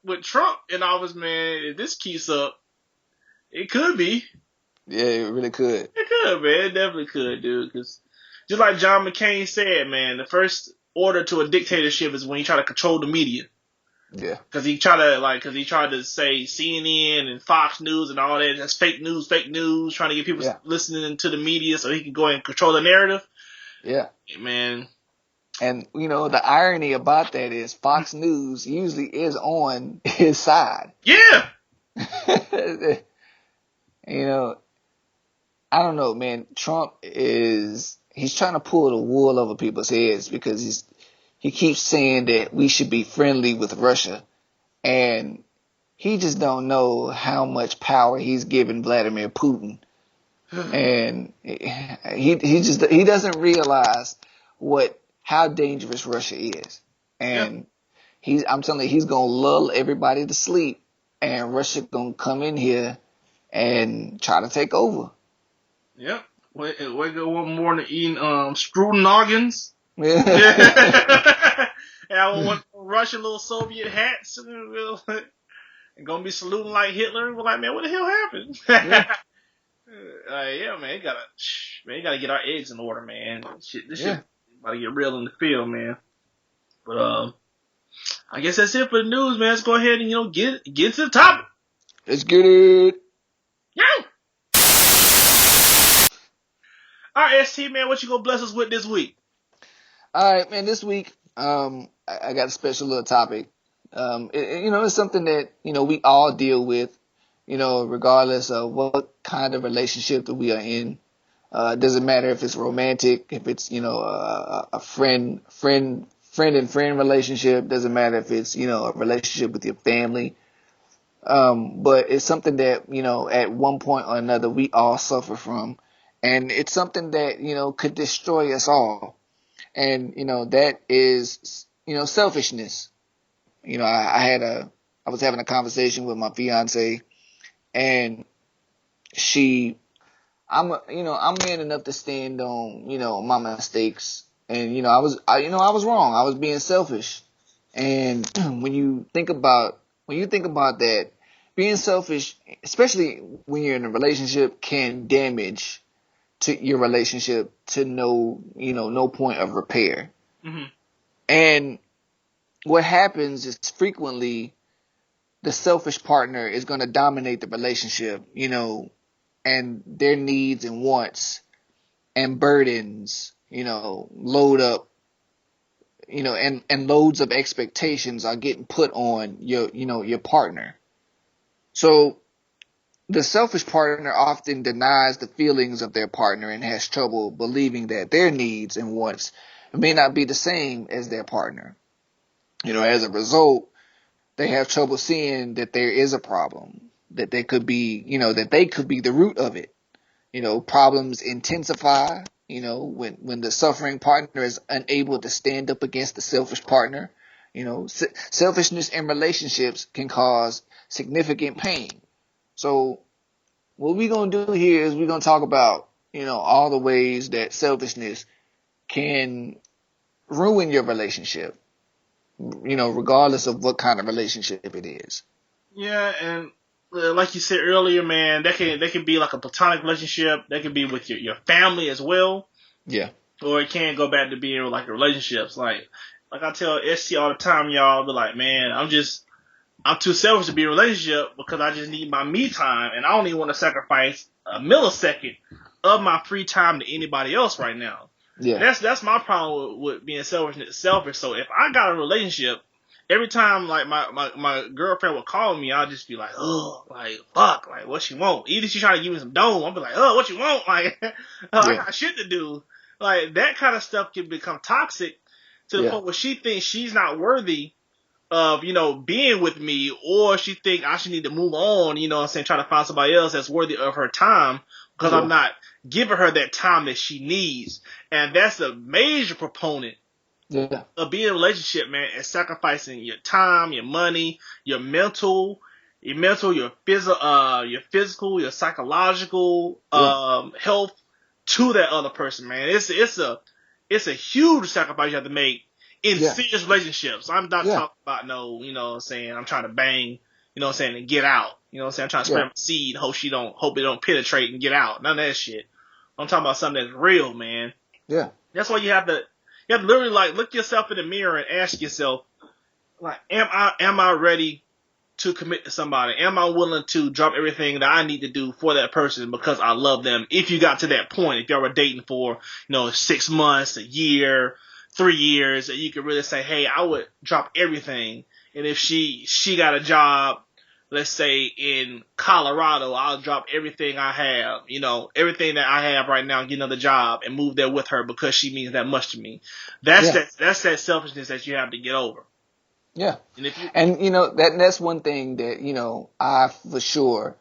with Trump in office, man, if this keeps up, it could be. Yeah, it really could. It could, man. It definitely could, dude. Because just like John McCain said, man, the first order to a dictatorship is when you try to control the media. Yeah. Because he tried to say CNN and Fox News and all that. That's fake news, trying to get people listening to the media so he can go and control the narrative. Yeah. Man. And, the irony about that is Fox News usually is on his side. Yeah. I don't know, man. Trump he's trying to pull the wool over people's heads because he keeps saying that we should be friendly with Russia, and he just don't know how much power he's given Vladimir Putin, and he doesn't realize how dangerous Russia is, and I'm telling you, he's gonna lull everybody to sleep, and Russia gonna come in here and try to take over. Yep. Wake up one morning eating screw noggins. Yeah. And I want Russian little Soviet hats and gonna be saluting like Hitler. We're like, man, what the hell happened? Yeah. Man, you gotta get our eggs in order, man. This shit about to get real in the field, man. But I guess that's it for the news, man. Let's go ahead and get to the topic. Let's get it. Yeah. All right, ST, man, what you gonna bless us with this week? All right, man. This week, I got a special little topic. It's something that we all deal with. Regardless of what kind of relationship that we are in. Doesn't matter if it's romantic, if it's a friend and friend relationship. Doesn't matter if it's a relationship with your family. But it's something that at one point or another we all suffer from, and it's something that could destroy us all. And that is selfishness. I was having a conversation with my fiance, and I'm man enough to stand on my mistakes, and I was wrong. I was being selfish, and when you think about that, being selfish, especially when you're in a relationship, can damage to your relationship to no point of repair. Mm-hmm. And what happens is frequently the selfish partner is going to dominate the relationship, and their needs and wants and burdens, load up, and loads of expectations are getting put on your partner. So the selfish partner often denies the feelings of their partner and has trouble believing that their needs and wants may not be the same as their partner. As a result, they have trouble seeing that there is a problem, that they could be, that they could be the root of it. Problems intensify, when the suffering partner is unable to stand up against the selfish partner. Selfishness in relationships can cause significant pain. So what we're going to do here is we're going to talk about, all the ways that selfishness can ruin your relationship, regardless of what kind of relationship it is. Yeah, and like you said earlier, man, that can be like a platonic relationship. That can be with your family as well. Yeah. Or it can go back to being like relationships. Like I tell ST all the time, y'all, be like, man, I'm too selfish to be in a relationship because I just need my me time, and I don't even want to sacrifice a millisecond of my free time to anybody else right now. Yeah. That's my problem with being selfish. So if I got a relationship, every time like my girlfriend would call me, I'll just be like, oh, like fuck, like what she want? Either she trying to give me some dough, I'll be like, oh, what you want? Like I got shit to do. Like that kind of stuff can become toxic to the point where she thinks she's not worthy of, being with me, or she think I should need to move on, try to find somebody else that's worthy of her time because I'm not giving her that time that she needs. And that's a major proponent of being in a relationship, man, is sacrificing your time, your money, your mental, your physical, your psychological, health to that other person, man. It's a huge sacrifice you have to make in serious relationships. I'm not talking about I'm trying to bang, and get out. I'm trying to spread my seed, hope it don't penetrate and get out. None of that shit. I'm talking about something that's real, man. Yeah. That's why you have to literally like look yourself in the mirror and ask yourself, like, am I ready to commit to somebody? Am I willing to drop everything that I need to do for that person because I love them? If you got to that point, if y'all were dating for, 6 months, a year, 3 years, and you could really say, hey, I would drop everything. And if she got a job, let's say in Colorado, I'll drop everything I have, everything that I have right now and get another job and move there with her because she means that much to me. That's that selfishness that you have to get over. Yeah. And that's one thing that, I for sure,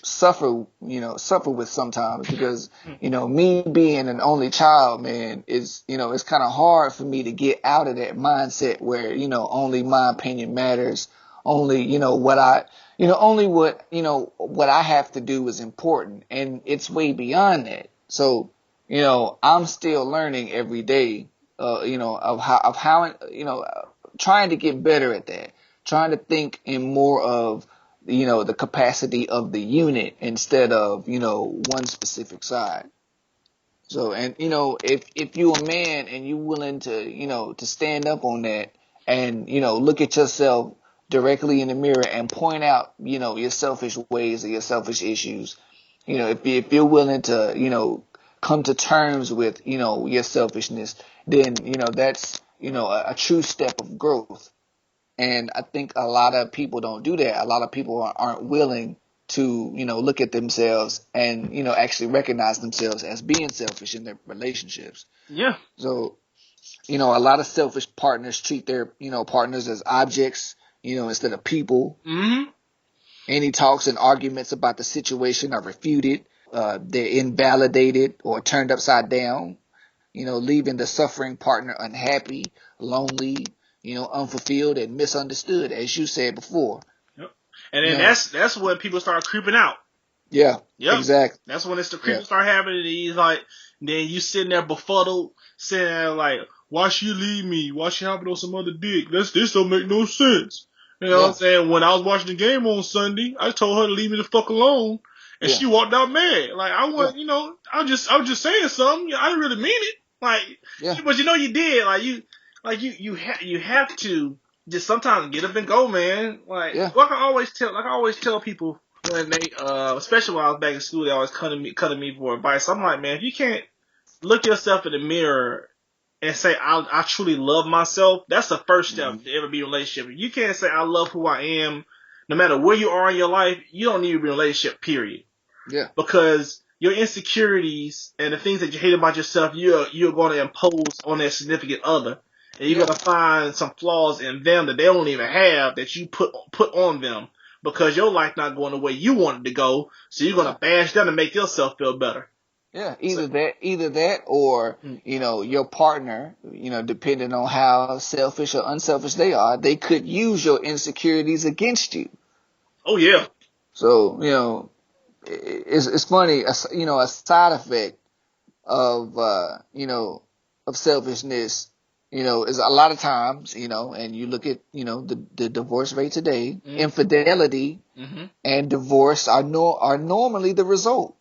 suffer with sometimes because, me being an only child, man, is, it's kind of hard for me to get out of that mindset where, only my opinion matters. Only, what I have to do is important, and it's way beyond that. So, I'm still learning every day, of how, trying to get better at that, trying to think in more of, the capacity of the unit instead of, one specific side. So, and, if you're a man and you're willing to, to stand up on that and, look at yourself directly in the mirror and point out, your selfish ways or your selfish issues, if you're willing to, come to terms with, your selfishness, then, that's, a true step of growth. And I think a lot of people don't do that. A lot of people aren't willing to, look at themselves and, actually recognize themselves as being selfish in their relationships. Yeah. So, a lot of selfish partners treat their, partners as objects, instead of people. Mm-hmm. Any talks and arguments about the situation are refuted. They're invalidated or turned upside down, leaving the suffering partner unhappy, lonely, unfulfilled and misunderstood, as you said before. Yep. And then that's when people start creeping out. Yeah, yep. Exactly. That's when the creeping start happening. He's like, then you sitting there befuddled, sitting there like, why she leave me? Why she hopping on some other dick? This don't make no sense. You know what I'm saying? When I was watching the game on Sunday, I told her to leave me the fuck alone, and she walked out mad. Like I was, you know, I was just saying something. I didn't really mean it. Like, but you know you did. You have to just sometimes get up and go, man. Like I always tell people when they, especially when I was back in school, they always cutting me for advice. I'm like, man, if you can't look yourself in the mirror and say I truly love myself, that's the first step to ever be in a relationship. You can't say I love who I am, no matter where you are in your life. You don't need to be in a relationship, period. Yeah. Because your insecurities and the things that you hate about yourself, you're going to impose on their significant other, and you're going to find some flaws in them that they don't even have that you put on them because your life not going the way you want it to go. So you're going to bash them to make yourself feel better. Yeah, either that, or you know, your partner, you know, depending on how selfish or unselfish they are, they could use your insecurities against you. Oh yeah. So you know, it's funny. You know, a side effect of you know, of selfishness, you know, is a lot of times, you know, and you look at, you know, the divorce rate today, infidelity and divorce are normally the result.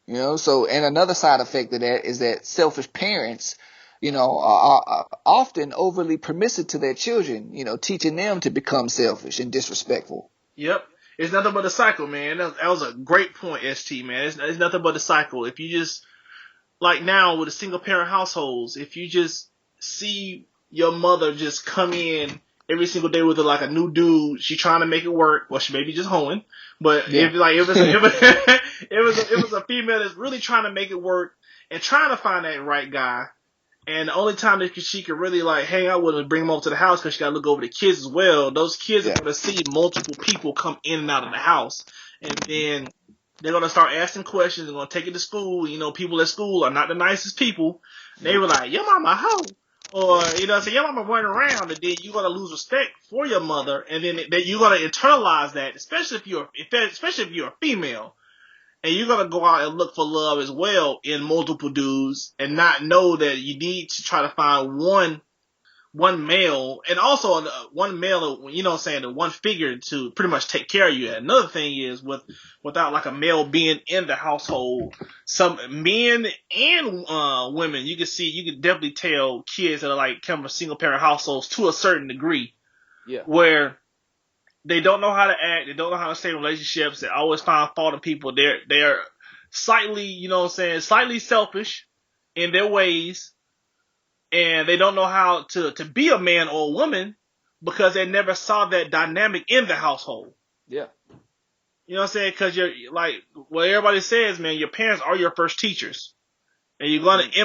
You know, so, and another side effect of that is that selfish parents, you know, are often overly permissive to their children, you know, teaching them to become selfish and disrespectful. Yep. It's nothing but a cycle, man. That was a great point, ST, man. It's nothing but a cycle. If you just, like now with the single parent households, if you just see your mother just come in every single day with like a new dude, she trying to make it work. Well, she may be just hoeing, but if it was a female that's really trying to make it work and trying to find that right guy, and the only time that she could really like hang out with him and bring him over to the house because she got to look over the kids as well. Those kids are going to see multiple people come in and out of the house, and then they're going to start asking questions. They're going to take it to school. You know, people at school are not the nicest people. They were like, your mama hoe. Or, you know, so your mama running around, and then you're going to lose respect for your mother, and then you're going to internalize that, especially if you're a female. And you're going to go out and look for love as well in multiple dudes and not know that you need to try to find one male, and also one male, you know what I'm saying, the one figure to pretty much take care of you. Another thing is without like a male being in the household, some men and women, you can definitely tell kids that are like come from single parent households to a certain degree, where they don't know how to act, they don't know how to stay in relationships, they always find fault in people. They're slightly, you know what I'm saying, slightly selfish in their ways. And they don't know how to be a man or a woman because they never saw that dynamic in the household. Yeah. You know what I'm saying? Because you're like what everybody says, man, your parents are your first teachers. And you're going to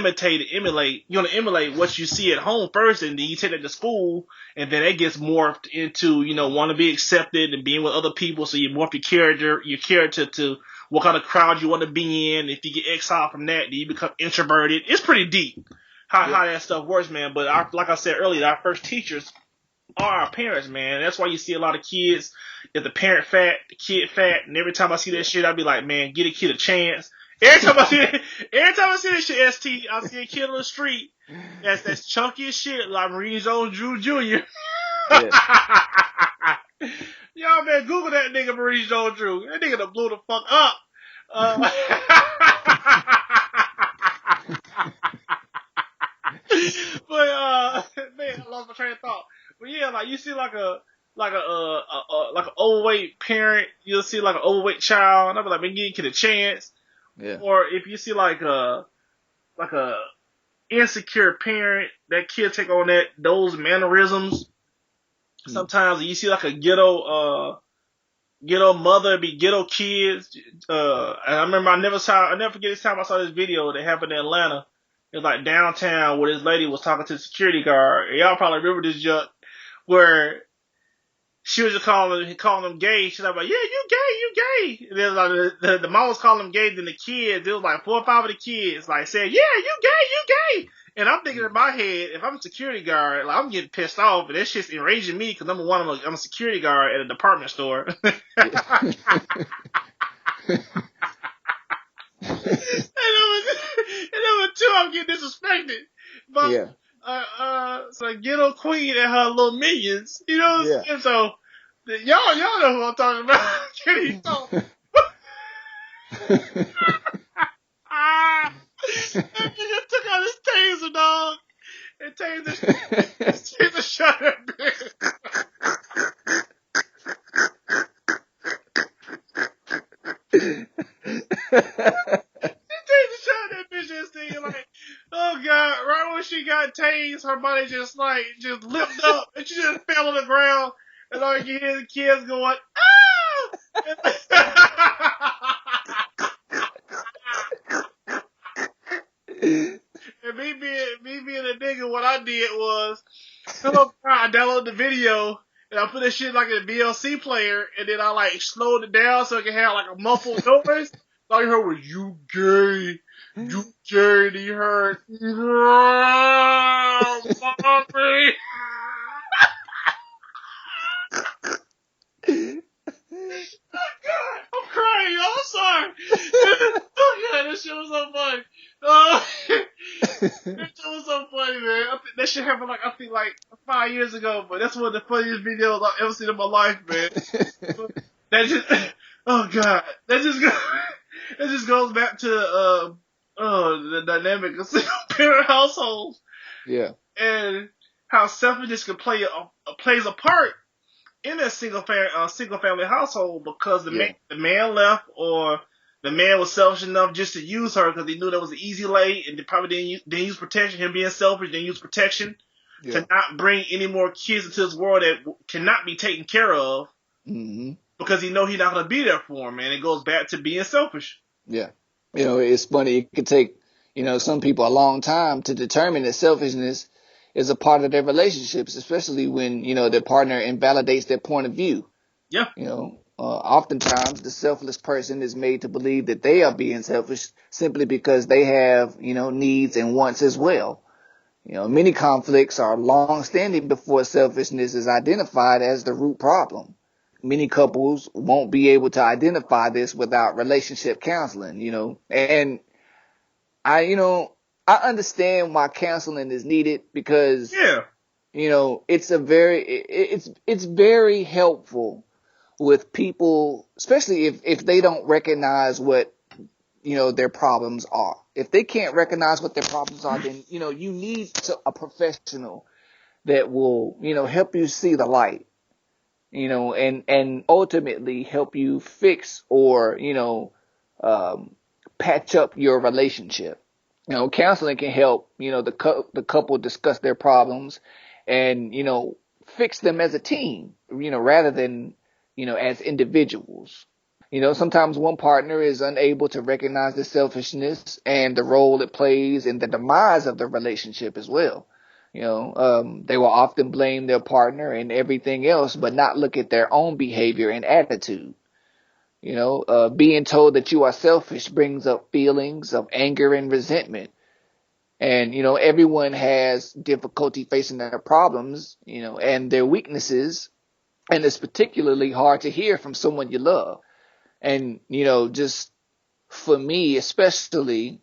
emulate what you see at home first, and then you take that to school, and then it gets morphed into, you know, want to be accepted and being with other people. So you morph your character to what kind of crowd you want to be in. If you get exiled from that, then you become introverted. It's pretty deep. How that stuff works, man. But like I said earlier, our first teachers are our parents, man. That's why you see a lot of kids, if the parent fat, the kid fat, and every time I see that shit, I be like, man, get a kid a chance. Every time I see that shit, ST, I see a kid on the street that's chunky as shit, like Marine Jones-Drew Jr. Y'all, man, Google that nigga Marine Jones-Drew. That nigga done blew the fuck up. But man, I lost my train of thought. But yeah, like you see like an overweight parent, you'll see like an overweight child, and I'll be like, man, give your kid a chance. Yeah. Or if you see like a insecure parent, that kid take on those mannerisms. Sometimes you see like a ghetto mother be ghetto kids. And I remember I never forget this time I saw this video that happened in Atlanta. It was like downtown where this lady was talking to the security guard. And y'all probably remember this junk where she was just calling them gay. She's like, yeah, you gay. And then like the mom was calling them gay, then the kids, there was like 4 or 5 of the kids like saying, yeah, you gay. And I'm thinking in my head, if I'm a security guard, like I'm getting pissed off, and that shit's enraging me because number one, I'm a security guard at a department store. And number two, I'm getting disrespected. But so the ghetto queen and her little minions. You know what I'm saying? So y'all know who I'm talking about. Kenny Stone. That nigga took out his taser, dog, and taser shot that bitch. Taser shot that bitch and thing like, oh god! Right when she got tased, her body just lipped up, and she just fell on the ground, and all you hear the kids going, And me being a nigga, what I did was, I downloaded the video and I put this shit like in a VLC player, and then I like slowed it down so it can have like a muffled noise. All you heard was "you gay, you gay," and you heard mommy. Oh god, I'm crying. I'm sorry. Oh god, that shit was so funny. Oh, that shit was so funny, man. That shit happened like 5 years ago, but that's one of the funniest videos I've ever seen in my life, man. That just, oh god, that just goes back to the dynamic of single parent households. Yeah. And how selfishness can plays a part in a single family household, because the man left, or the man was selfish enough just to use her because he knew that was an easy lay, and they probably didn't use protection. Him being selfish, didn't use protection to not bring any more kids into this world that cannot be taken care of, because he know he's not going to be there for him, man. It goes back to being selfish. Yeah. You know, it's funny. It could take, some people a long time to determine that selfishness is a part of their relationships, especially when, their partner invalidates their point of view. Yeah. Oftentimes the selfless person is made to believe that they are being selfish simply because they have, needs and wants as well. Many conflicts are long-standing before selfishness is identified as the root problem. Many couples won't be able to identify this without relationship counseling, and I understand why counseling is needed, because, it's very helpful with people, especially if they don't recognize what, their problems are. If they can't recognize what their problems are, then, you need a professional that will, help you see the light, and ultimately help you fix or, patch up your relationship. Counseling can help, the couple discuss their problems and, fix them as a team, rather than, as individuals. Sometimes one partner is unable to recognize the selfishness and the role it plays in the demise of the relationship as well. They will often blame their partner and everything else, but not look at their own behavior and attitude. Being told that you are selfish brings up feelings of anger and resentment. And, everyone has difficulty facing their problems, and their weaknesses. And it's particularly hard to hear from someone you love. And, just for me, especially,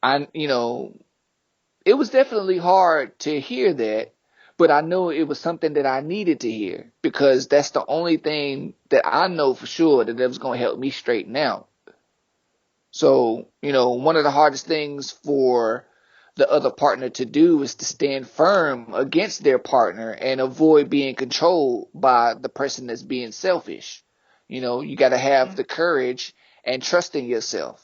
it was definitely hard to hear that, but I know it was something that I needed to hear, because that's the only thing that I know for sure that it was going to help me straighten out. So, one of the hardest things for the other partner to do is to stand firm against their partner and avoid being controlled by the person that's being selfish. You got to have the courage and trust in yourself.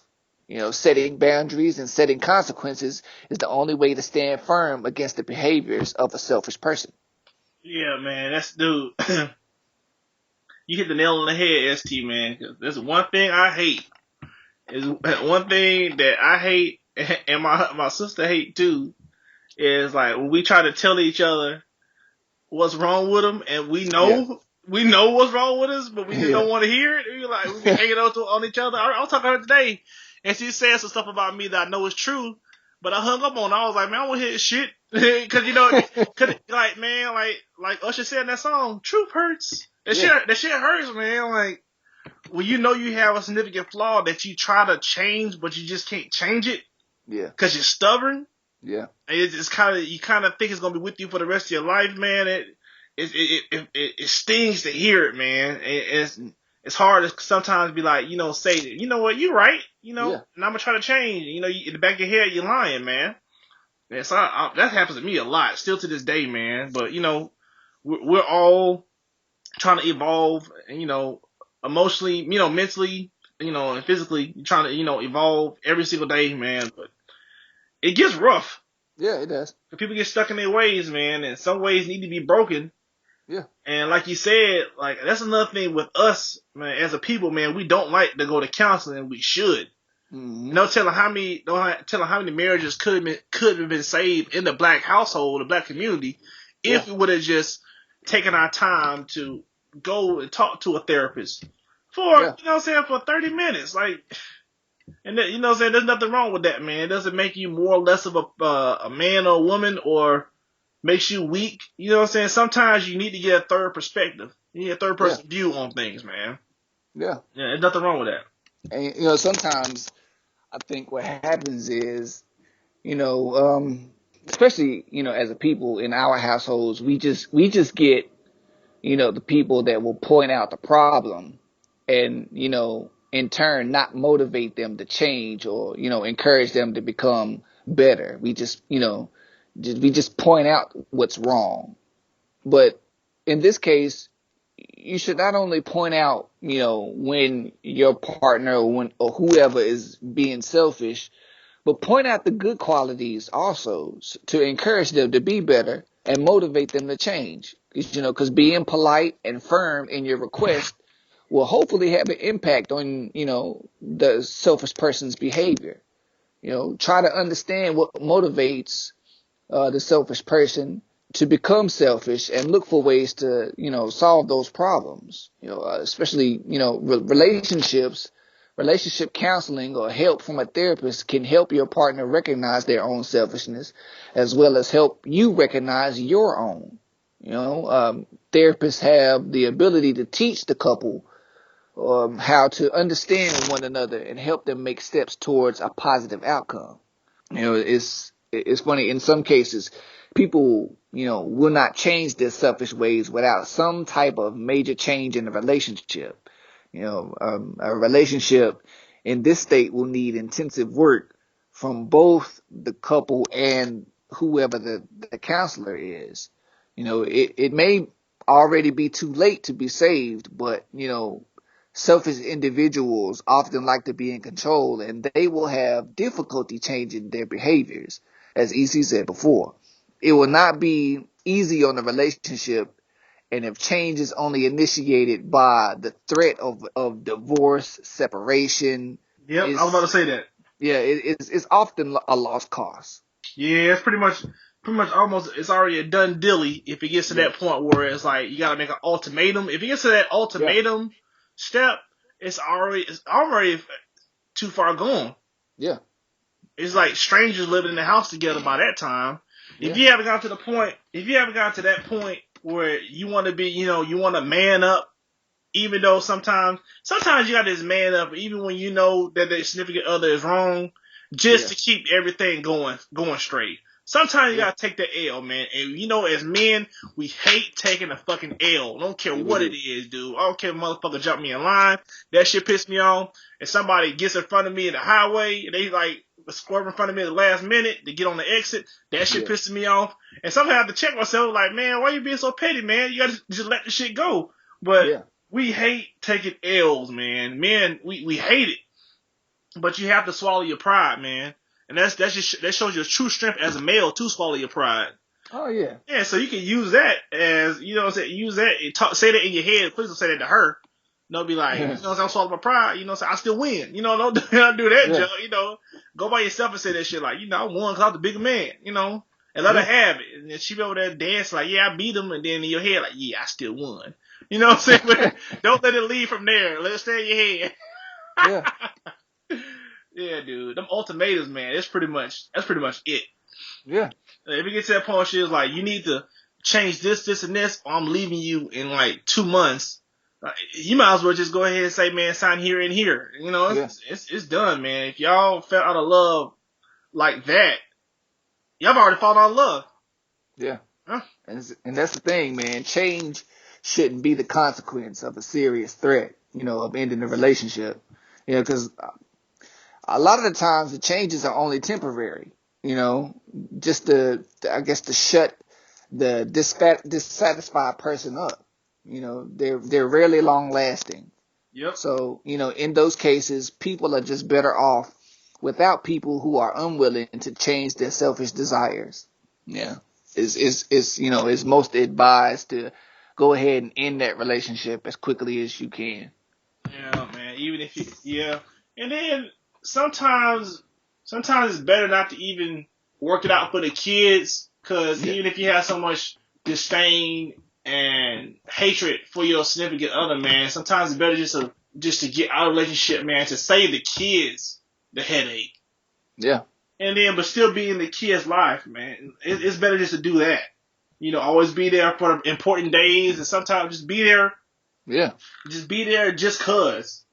Setting boundaries and setting consequences is the only way to stand firm against the behaviors of a selfish person. Yeah, man, dude. You hit the nail on the head, ST, man. 'Cause there's one thing I hate. Is one thing that I hate, and my sister hate too, is like when we try to tell each other what's wrong with them, and we know what's wrong with us, but we just don't want to hear it. We be hanging on each other. I was talking to her today, and she said some stuff about me that I know is true, but I hung up on her. I was like, man, I don't want to hear shit, because like Usher said in that song, truth hurts. That shit hurts, man. Like, when you have a significant flaw that you try to change, but you just can't change it. Yeah. Because you're stubborn. Yeah. It's kind of, you kind of think it's gonna be with you for the rest of your life, man. It stings to hear it, man. It's hard to sometimes be like, say, you know what, you're right, Yeah. and I'm gonna try to change. In the back of your head, you're lying, man. And so that happens to me a lot, still to this day, man. But we're all trying to evolve, emotionally, mentally, and physically, trying to, evolve every single day, man. But it gets rough. Yeah, it does. People get stuck in their ways, man, and some ways need to be broken. Yeah. And like you said, like, that's another thing with us, man, as a people, man, we don't like to go to counseling. We should. Mm-hmm. No telling how many marriages could have been saved in the black household, the black community, if we would have just taken our time to go and talk to a therapist for, for 30 minutes. Like, and there's nothing wrong with that, man. It doesn't make you more or less of a man or a woman, or makes you weak. Sometimes you need to get a third perspective. You need a third person view on things, man. Yeah. Yeah, there's nothing wrong with that. And sometimes I think what happens is, especially, as a people in our households, we just get, the people that will point out the problem and, in turn not motivate them to change or, encourage them to become better. We just point out what's wrong. But in this case, you should not only point out, when your partner or whoever is being selfish, but point out the good qualities also to encourage them to be better and motivate them to change. Because being polite and firm in your request will hopefully have an impact on, the selfish person's behavior. Try to understand what motivates the selfish person to become selfish and look for ways to, solve those problems. Especially, relationship counseling or help from a therapist can help your partner recognize their own selfishness, as well as help you recognize your own. Therapists have the ability to teach the couple how to understand one another and help them make steps towards a positive outcome. It's funny, in some cases, people, will not change their selfish ways without some type of major change in the relationship. A relationship in this state will need intensive work from both the couple and whoever the counselor is. It may already be too late to be saved, but, selfish individuals often like to be in control, and they will have difficulty changing their behaviors, as EC said before. It will not be easy on the relationship, and if change is only initiated by the threat of divorce, separation. Yep, I was about to say that. Yeah, it's often a lost cause. Yeah, it's pretty much almost, it's already a done dilly if it gets to that point where it's like you gotta make an ultimatum. If it gets to that ultimatum step, it's already too far gone. Yeah. It's like strangers living in the house together by that time. If you haven't gotten to that point where you want to be, you want to man up, even though sometimes you got to man up, even when you know that the significant other is wrong, just to keep everything going straight. Sometimes you gotta take the L, man. And as men, we hate taking a fucking L. I don't care what it is, dude. I don't care if motherfucker jump me in line. That shit piss me off. If somebody gets in front of me in the highway and they like swerve in front of me at the last minute to get on the exit, that shit pisses me off. And sometimes I have to check myself, like, man, why you being so petty, man? You gotta just let the shit go. But we hate taking L's, man. Men, we hate it. But you have to swallow your pride, man. And that shows your true strength as a male, to swallow your pride. Oh yeah. Yeah, so you can use that as, use that and say that in your head. Please don't say that to her. Be like, I'm swallowing my pride. I still win. Don't do that, Joe. Go by yourself and say that shit like, I won because I was the bigger man. And let her have it. And then she be over there dance like, yeah, I beat him. And then in your head like, yeah, I still won. You know what I'm saying? But don't let it leave from there. Let it stay in your head. Yeah. Yeah, dude. Them ultimatums, man. That's pretty much it. Yeah. If it gets to that point, she was like, you need to change this, this, and this, or I'm leaving you in like 2 months. You might as well just go ahead and say, man, sign here and here. It's done, man. If y'all fell out of love like that, Y'all already fallen out of love. Yeah. Huh? And that's the thing, man. Change shouldn't be the consequence of a serious threat, of ending the relationship. Because a lot of the times the changes are only temporary, just I guess, to shut the dissatisfied person up. They're rarely long lasting. Yep. So, in those cases, people are just better off without people who are unwilling to change their selfish desires. Yeah. It's most advised to go ahead and end that relationship as quickly as you can. Yeah, man. Even if and then sometimes it's better not to even work it out for the kids, because even if you have so much disdain and hatred for your significant other, man, sometimes it's better just to get out of a relationship, man, to save the kids the headache. Yeah. And then, but still be in the kid's life, man. It's better just to do that. Always be there for important days, and sometimes just be there. Yeah. Just be there just cause.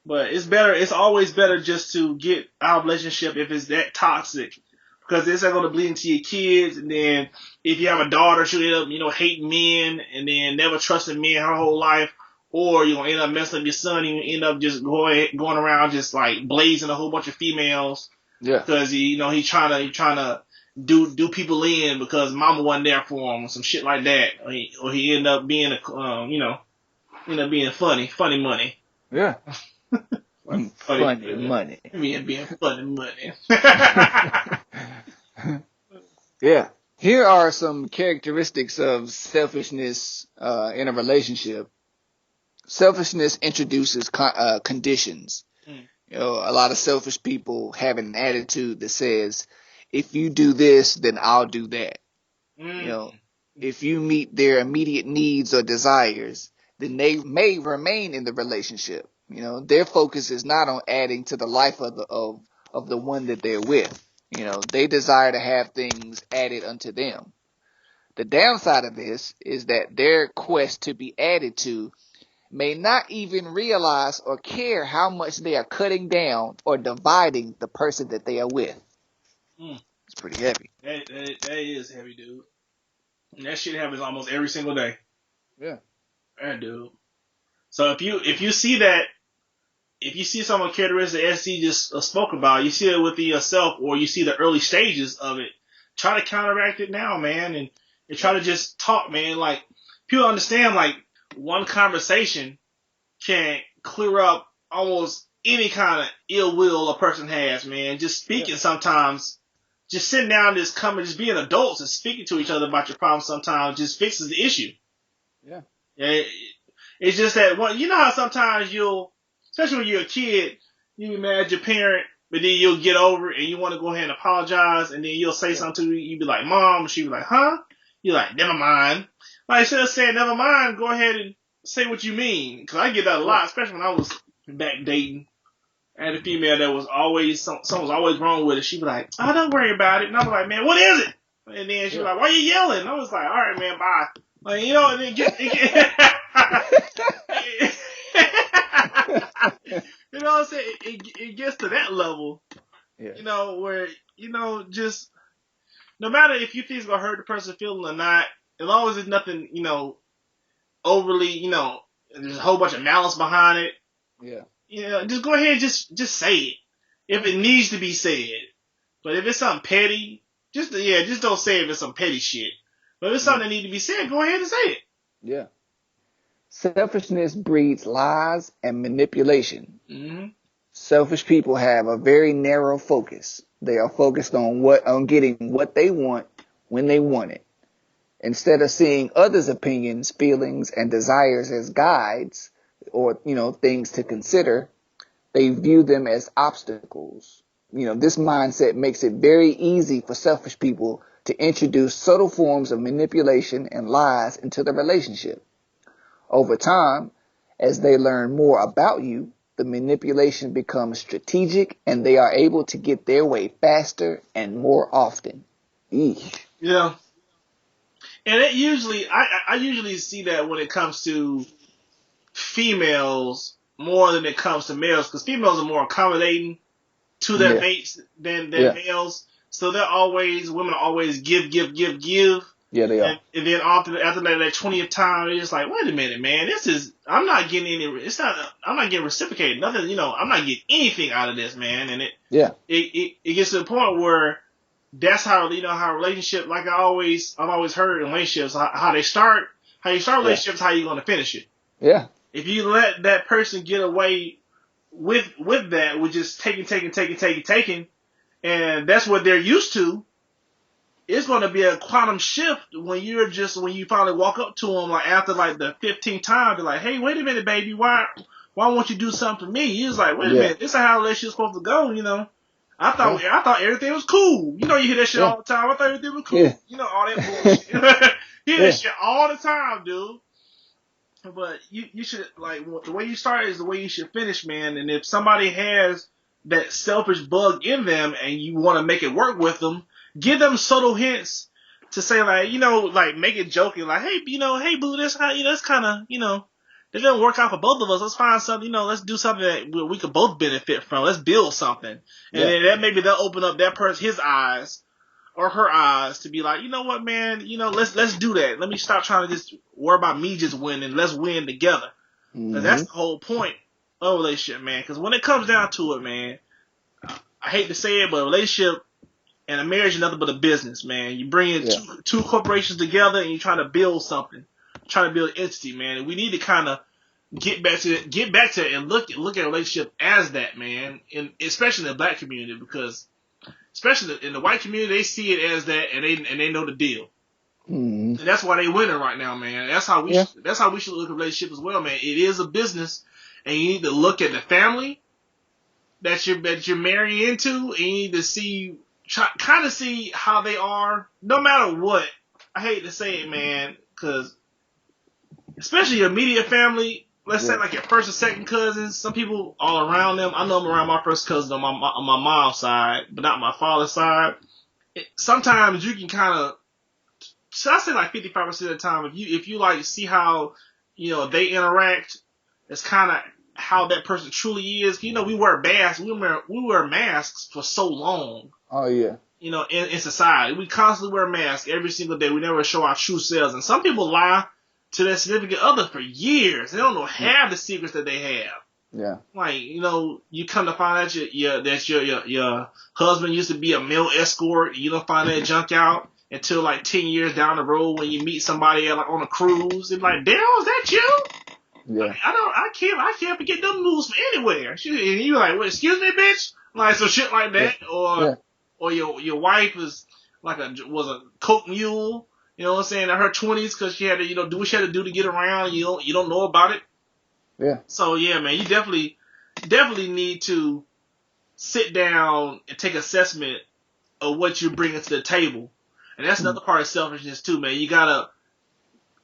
But it's always better just to get out of a relationship if it's that toxic. Because it's not going to bleed into your kids, and then if you have a daughter, she'll end up, hating men, and then never trusting men her whole life. Or you're going to end up messing up your son, and you end up just going around just like blazing a whole bunch of females. Yeah. Because he's trying to do people in because mama wasn't there for him or some shit like that. Or he end up being being funny money. Yeah. Funny money. Being funny money. Yeah. Here are some characteristics of selfishness in a relationship. Selfishness introduces conditions. A lot of selfish people have an attitude that says, if you do this, then I'll do that. If you meet their immediate needs or desires, then they may remain in the relationship. Their focus is not on adding to the life of the one that they're with. They desire to have things added unto them. The downside of this is that their quest to be added to may not even realize or care how much they are cutting down or dividing the person that they are with. It's pretty heavy. That is heavy, dude. And that shit happens almost every single day. Yeah. Yeah, dude. So if you see that, if you see some of the characteristics that SC just spoke about, you see it with yourself, or you see the early stages of it, try to counteract it now, man, and try to just talk, man. Like, people understand, like, one conversation can clear up almost any kind of ill will a person has, man. Just speaking sometimes, just sitting down, just being adults and speaking to each other about your problems sometimes just fixes the issue. Yeah. It's just that, how sometimes especially when you're a kid, you be mad at your parent, but then you'll get over it and you want to go ahead and apologize, and then you'll say something to you, you be like, Mom, she be like, huh? You're like, never mind. Like, instead of saying never mind, go ahead and say what you mean. Because I get that a lot, especially when I was back dating. I had a female that was always, something was always wrong with it. She'd be like, oh, don't worry about it. And I was like, man, what is it? And then she'd be like, why are you yelling? And I was like, all right, man, bye. Like, and then you know what I'm saying? It gets to that level, where, just no matter if you think it's going to hurt the person feeling or not, as long as there's nothing, overly, there's a whole bunch of malice behind it. Yeah. Just go ahead and just say it. If it needs to be said. But if it's something petty, just don't say it if it's some petty shit. But if it's something that needs to be said, go ahead and say it. Yeah. Selfishness breeds lies and manipulation. Mm-hmm. Selfish people have a very narrow focus. They are focused on getting what they want when they want it. Instead of seeing others' opinions, feelings, and desires as guides or, things to consider, they view them as obstacles. This mindset makes it very easy for selfish people to introduce subtle forms of manipulation and lies into the relationship. Over time, as they learn more about you, the manipulation becomes strategic and they are able to get their way faster and more often. Eesh. Yeah. And it usually, I usually see that when it comes to females more than it comes to males, because females are more accommodating to their mates than males. So women always give. Yeah, they are. And then after that 20th time, they're just like, wait a minute, man, I'm not getting reciprocated. Nothing, I'm not getting anything out of this, man. And it gets to the point where that's how, how relationship, like I've always heard in relationships, how you start relationships, how you going to finish it. Yeah. If you let that person get away with that, with just taking, and that's what they're used to, it's going to be a quantum shift when you finally walk up to them, like after like the 15th time, be like, hey, wait a minute, baby, why won't you do something for me? He's like, wait a minute, this is how a relationship's supposed to go, I thought everything was cool. You hear that shit all the time. I thought everything was cool. Yeah. All that bullshit. You hear that shit all the time, dude. But you should, like, the way you start is the way you should finish, man. And if somebody has that selfish bug in them and you want to make it work with them, give them subtle hints to say, like, like, make it joking, like, hey, hey, boo, that's how, that's kind of, it doesn't work out for both of us. Let's find something, let's do something that we could both benefit from. Let's build something. And then that maybe they'll open up that person, his eyes or her eyes, to be like, you know what, man, let's do that. Let me stop trying to just worry about me just winning. Let's win together. Mm-hmm. And that's the whole point of a relationship, man. Because when it comes down to it, man, I hate to say it, but a relationship and a marriage is nothing but a business, man. You bring in two corporations together and you try to build something. Trying to build an entity, man. And we need to kind of get back to it and look at a relationship as that, man. And especially in the black community, because especially in the white community, they see it as that, and they know the deal. Mm-hmm. And that's why they winning right now, man. That's how we should look at relationships as well, man. It is a business, and you need to look at the family that you're marrying into, and you need to kind of see how they are, no matter what. I hate to say it, man, because especially your immediate family, let's say like your first or second cousins, some people all around them. I know I'm around my first cousin on my mom's side, but not my father's side. Sometimes you can kind of, I say like 55% of the time, if you like see how, they interact, it's kind of how that person truly is. We wear masks. We wear masks for so long. Oh yeah. In society, we constantly wear masks every single day. We never show our true selves, and some people lie to their significant other for years. They don't know half the secrets that they have. Yeah. Like, you come to find out that your husband used to be a male escort. You don't find that junk out until like 10 years down the road when you meet somebody like on a cruise. They're like, Daryl, is that you? Yeah. I can't forget them moves from anywhere. And you like, what, excuse me, bitch? Like, some shit like that. Yeah. Or your wife was a coke mule. You know what I'm saying? In her 20s, because she had to, do what she had to do to get around. You don't know about it. Yeah. So yeah, man, you definitely need to sit down and take assessment of what you're bringing to the table, and that's another part of selfishness too, man. You gotta.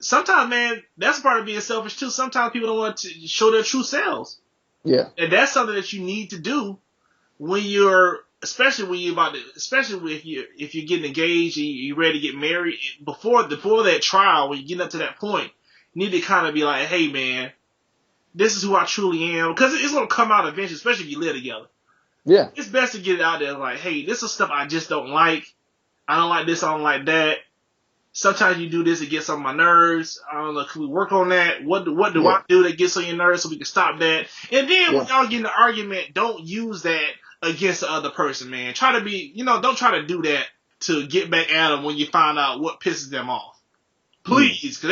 Sometimes, man, that's part of being selfish too. Sometimes people don't want to show their true selves. Yeah. And that's something that you need to do when especially if you're getting engaged and you're ready to get married, before that trial, when you get up to that point, you need to kind of be like, hey, man, this is who I truly am. Because it's going to come out eventually, especially if you live together. Yeah. It's best to get it out there like, hey, this is stuff I just don't like. I don't like this, I don't like that. Sometimes you do this, it gets on my nerves. I don't know, can we work on that? What do I do that gets on your nerves so we can stop that? And then when y'all get in an argument, don't use that against the other person, man. Try to be, don't try to do that to get back at them when you find out what pisses them off. Please, cause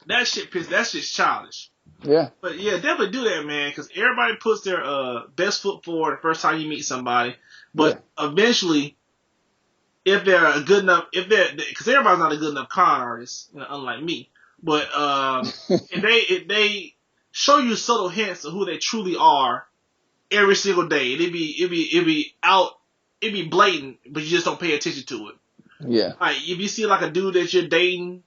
that's just childish. Yeah. But yeah, definitely do that, man, because everybody puts their best foot forward the first time you meet somebody. But eventually, if they're a good enough, because everybody's not a good enough con artist, unlike me. But if they show you subtle hints of who they truly are every single day, it'd be blatant, but you just don't pay attention to it. Yeah. Like if you see like a dude that you're dating,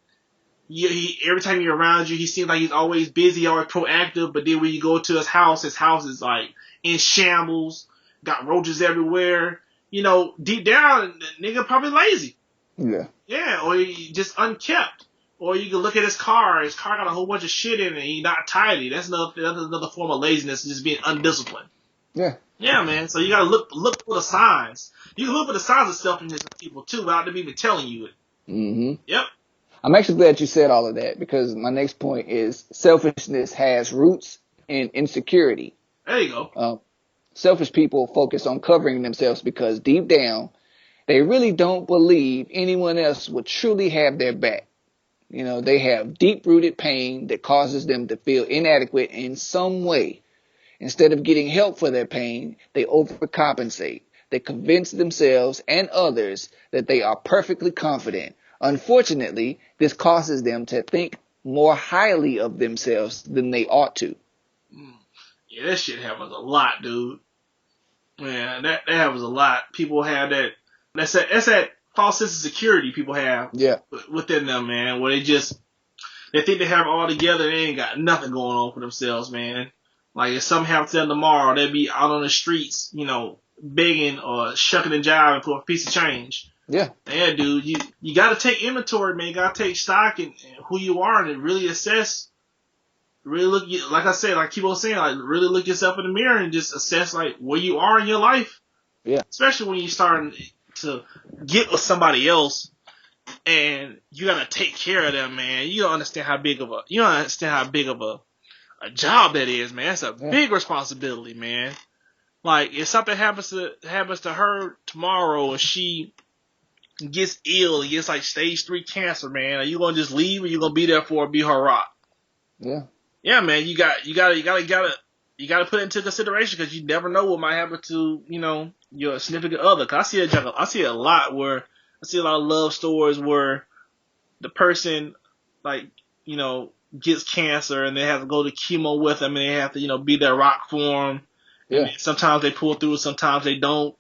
every time you're around you, he seems like he's always busy, always proactive. But then when you go to his house is like in shambles, got roaches everywhere. Deep down, the nigga probably lazy. Yeah. Yeah, or he just unkept. Or you can look at his car. His car got a whole bunch of shit in it, and he's not tidy. That's another form of laziness, just being undisciplined. Yeah. Yeah, man. So you gotta look for the signs. You can look for the signs of selfishness in people too, without them even telling you it. Mm-hmm. Yep. I'm actually glad you said all of that, because my next point is selfishness has roots in insecurity. There you go. Selfish people focus on covering themselves because deep down, they really don't believe anyone else will truly have their back. You know, they have deep-rooted pain that causes them to feel inadequate in some way. Instead of getting help for their pain, they overcompensate. They convince themselves and others that they are perfectly confident. Unfortunately, this causes them to think more highly of themselves than they ought to. Yeah, that shit happens a lot, dude. Man, that happens a lot. People have that. That's that false sense of security people have. Yeah. Within them, man, where they think they have it all together. They ain't got nothing going on for themselves, man. Like if something happens to them tomorrow, they'll be out on the streets, you know, begging or shucking and jiving for a piece of change. Yeah. Yeah, dude, you got to take inventory, man. You got to take stock in who you are and really assess. Really look, like I said, like keep on saying, like really look yourself in the mirror and just assess like where you are in your life. Yeah. Especially when you're starting to get with somebody else and you gotta take care of them, man. You don't understand how big of a job that is, man. That's a big responsibility, man. Like if something happens to her tomorrow and she gets ill and gets like stage 3 cancer, man, are you gonna just leave or you gonna be there for her, be her rock? Yeah. Yeah, man. You gotta put it into consideration because you never know what might happen to, you know, your significant other. Cause I see a lot of love stories where the person, like, you know, gets cancer and they have to go to chemo with them and they have to, you know, be their rock for them. Yeah. And sometimes they pull through, sometimes they don't.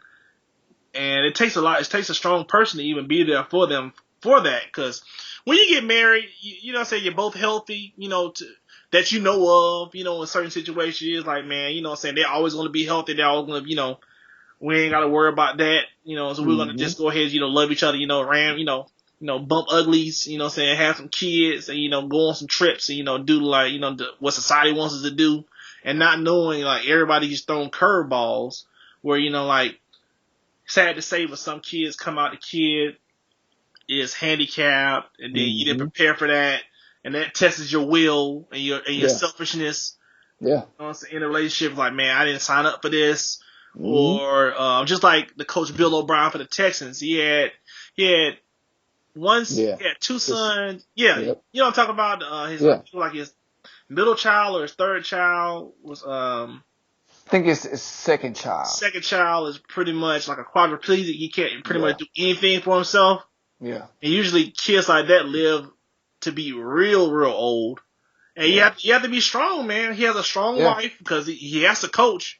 And it takes a strong person to even be there for them for that. Cause when you get married, you know what I'm saying, you're both healthy, you know, that you know of, you know, in certain situations, like, man, you know what I'm saying, they're always going to be healthy, they're always going to, you know, we ain't got to worry about that, you know, so we're going to just go ahead, you know, love each other, you know, bump uglies, you know what I'm saying, have some kids, and, you know, go on some trips, and, you know, do, like, you know, what society wants us to do, and not knowing, like, everybody just throwing curveballs, where, you know, like, sad to say, but some kids come out, the kid is handicapped, and then you didn't prepare for that, and that tests your will and your selfishness. Yeah. You know what I'm saying? In a relationship, like, man, I didn't sign up for this. Or just like the coach Bill O'Brien for the Texans, he had two sons. Yeah, you know what I'm talking about. His middle child or his third child was I think it's his second child. Second child is pretty much like a quadriplegic. He can't pretty much do anything for himself. Yeah. And usually kids like that live to be real old. And you have to be strong, man. He has a strong wife because he has to coach.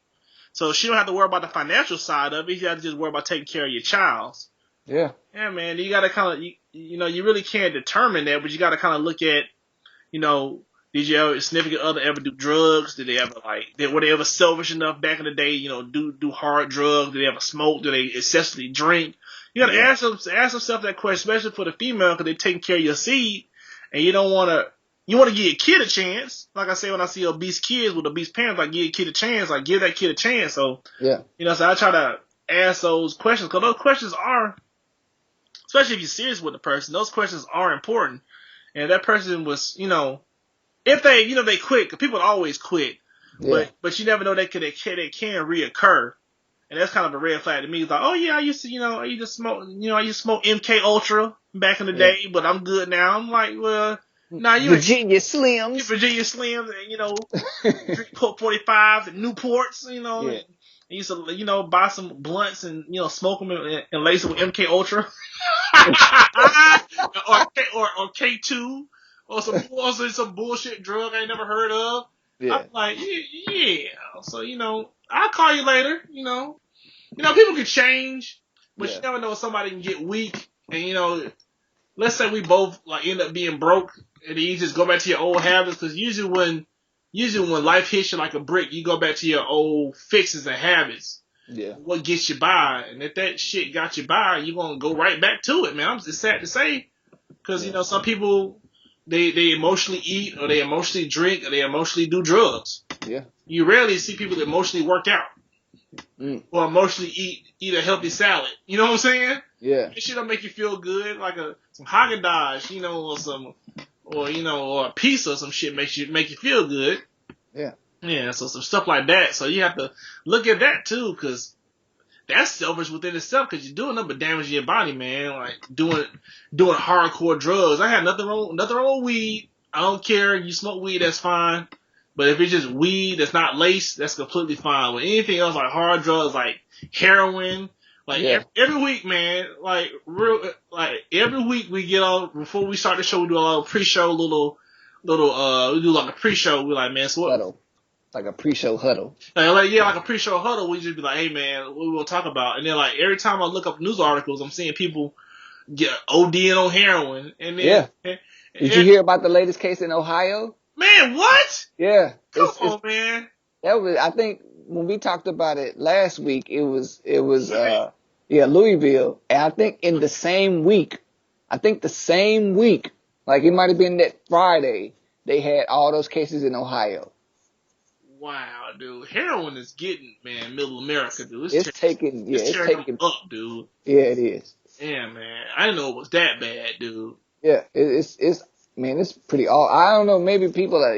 So she don't have to worry about the financial side of it. You have to just worry about taking care of your child. Yeah. Yeah, man. You got to kind of, you know, you really can't determine that, but you got to kind of look at, you know, did your significant other ever do drugs? Did they ever were they ever selfish enough back in the day, you know, do hard drugs? Did they ever smoke? Do they excessively drink? You got to ask yourself that question, especially for the female, because they're taking care of your seed, and you want to give your kid a chance. Like I say, when I see obese kids with obese parents, like, give your kid a chance, like, give that kid a chance. So, you know, so I try to ask those questions, because those questions are, especially if you're serious with the person, those questions are important. And that person was, you know, if they, you know, they quit, because people always quit, but you never know they can reoccur. And that's kind of a red flag to me. It's like, oh yeah, I used to smoke MK Ultra back in the day, but I'm good now. I'm like, well, nah, you Virginia Slims. Virginia Slims, and, you know, drink Coke 45s and Newports, you know. And I used to, you know, buy some blunts and, you know, smoke them and lace them with MK Ultra. or K2 or some bullshit drug I ain't never heard of. I'm like, yeah. So, you know, I'll call you later, you know. You know, people can change, but you never know if somebody can get weak. And, you know, let's say we both, like, end up being broke, and then you just go back to your old habits, because usually when life hits you like a brick, you go back to your old fixes and habits. Yeah. What gets you by. And if that shit got you by, you're going to go right back to it, man. I'm just sad to say, because, you know, some people, they emotionally eat, or they emotionally drink, or they emotionally do drugs. Yeah. You rarely see people that emotionally work out. or emotionally eat a healthy salad. You know what I'm saying? Yeah. This shit don't make you feel good, like some Haagen-Dazs, or a pizza or some shit make you feel good. Yeah. Yeah, so some stuff like that. So you have to look at that too, because that's selfish within itself, because you're doing nothing but damaging your body, man. Like doing hardcore drugs. I had nothing wrong with weed. I don't care. You smoke weed, that's fine. But if it's just weed that's not laced, that's completely fine. With anything else like hard drugs, like heroin, like every week, man, like every week we get on, before we start the show, we do a little pre-show, we do like a pre-show. We're like, man, so what? Huddle. Like a pre-show huddle. Like a pre-show huddle. We just be like, hey man, what we will talk about? And then like every time I look up news articles, I'm seeing people get ODing on heroin. And then Did you hear about the latest case in Ohio? Man, what? Yeah. Come on, man. That was, I think when we talked about it last week, it was Louisville. And I think in the same week, like it might have been that Friday, they had all those cases in Ohio. Wow, dude. Heroin is getting, man, middle America, dude. It's taking up, dude. Yeah, it is. Yeah, man. I didn't know it was that bad, dude. Yeah, it's pretty all. I don't know, maybe people are,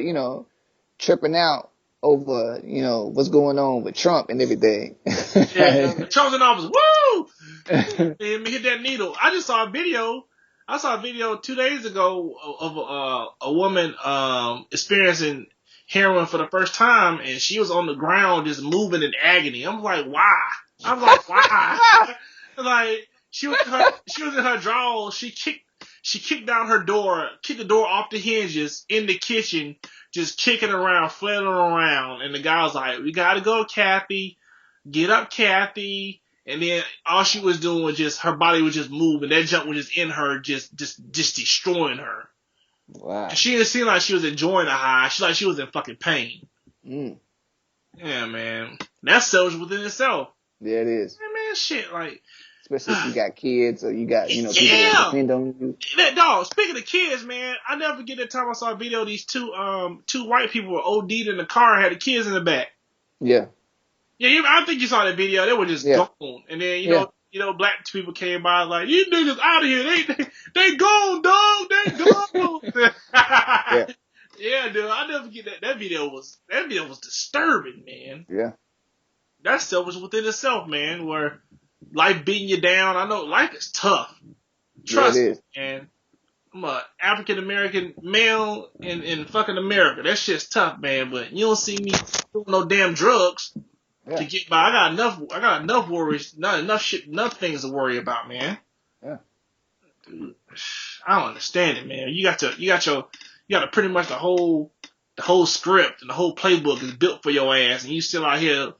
tripping out over, what's going on with Trump and everything. Yeah, Trump's in office. Woo! And hit that needle. I just saw a video. 2 days ago of a woman experiencing heroin for the first time, and she was on the ground just moving in agony. I'm like, why? Like she was in her drawers. She kicked down her door, kicked the door off the hinges in the kitchen, just kicking around, flailing around. And the guy was like, "We gotta go, Kathy. Get up, Kathy." And then all she was doing was just, her body was just moving. That junk was just in her, just destroying her. Wow. She didn't seem like she was enjoying the high. She was in fucking pain. Yeah, man. That's selfish within itself. Yeah, it is. Yeah, man, shit, like. Especially if you got kids or you got, people that depend on you. That dog, speaking of kids, man, I never forget that time I saw a video of these two white people were OD'd in the car and had the kids in the back. Yeah. Yeah, I think you saw that video. They were just gone. And then, you know, black people came by like, "You niggas out of here. They gone, dog. They gone." Yeah, dude, I never forget that. That video was disturbing, man. Yeah. That stuff was within itself, man, where life beating you down. I know life is tough. Trust me, man. I'm a African American male in fucking America. That shit's tough, man. But you don't see me doing no damn drugs to get by. I got enough worries. Not enough things to worry about, man. Yeah. Dude, I don't understand it, man. You got pretty much the whole script and the whole playbook is built for your ass, and you still out here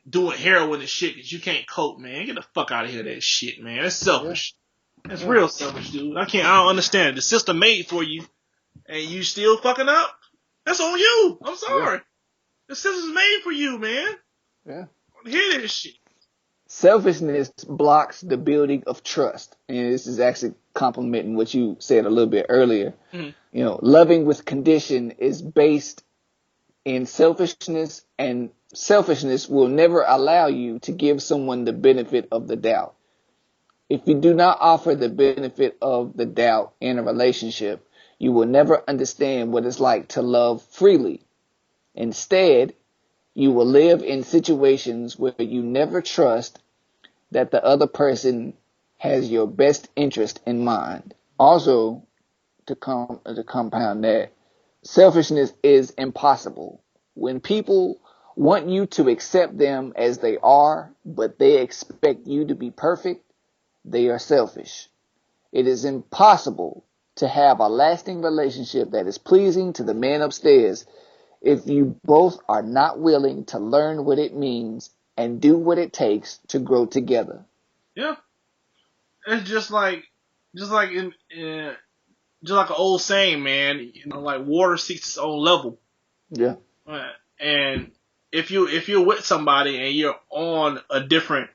doing heroin and shit because you can't cope, man. Get the fuck out of here with that shit, man. That's selfish. That's real selfish, dude. I don't understand it. The system made for you, and you still fucking up? That's on you. I'm sorry. Yeah. The system's made for you, man. Yeah. I hear this shit. Selfishness blocks the building of trust. And this is actually complimenting what you said a little bit earlier. Mm-hmm. Loving with condition is based in selfishness, and selfishness will never allow you to give someone the benefit of the doubt. If you do not offer the benefit of the doubt in a relationship, you will never understand what it's like to love freely. Instead, you will live in situations where you never trust that the other person has your best interest in mind. Also, to compound that, selfishness is impossible. When people want you to accept them as they are, but they expect you to be perfect, they are selfish. It is impossible to have a lasting relationship that is pleasing to the man upstairs if you both are not willing to learn what it means and do what it takes to grow together. Yeah. It's just like an old saying, man, like water seeks its own level. Yeah. And if you're with somebody and you're on different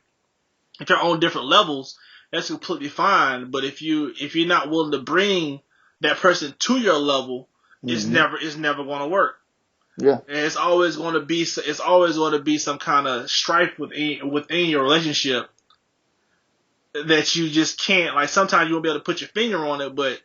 levels, that's completely fine. But if you're not willing to bring that person to your level, it's never going to work. Yeah. And it's always going to be some kind of strife within your relationship that you just can't, like, sometimes you won't be able to put your finger on it, but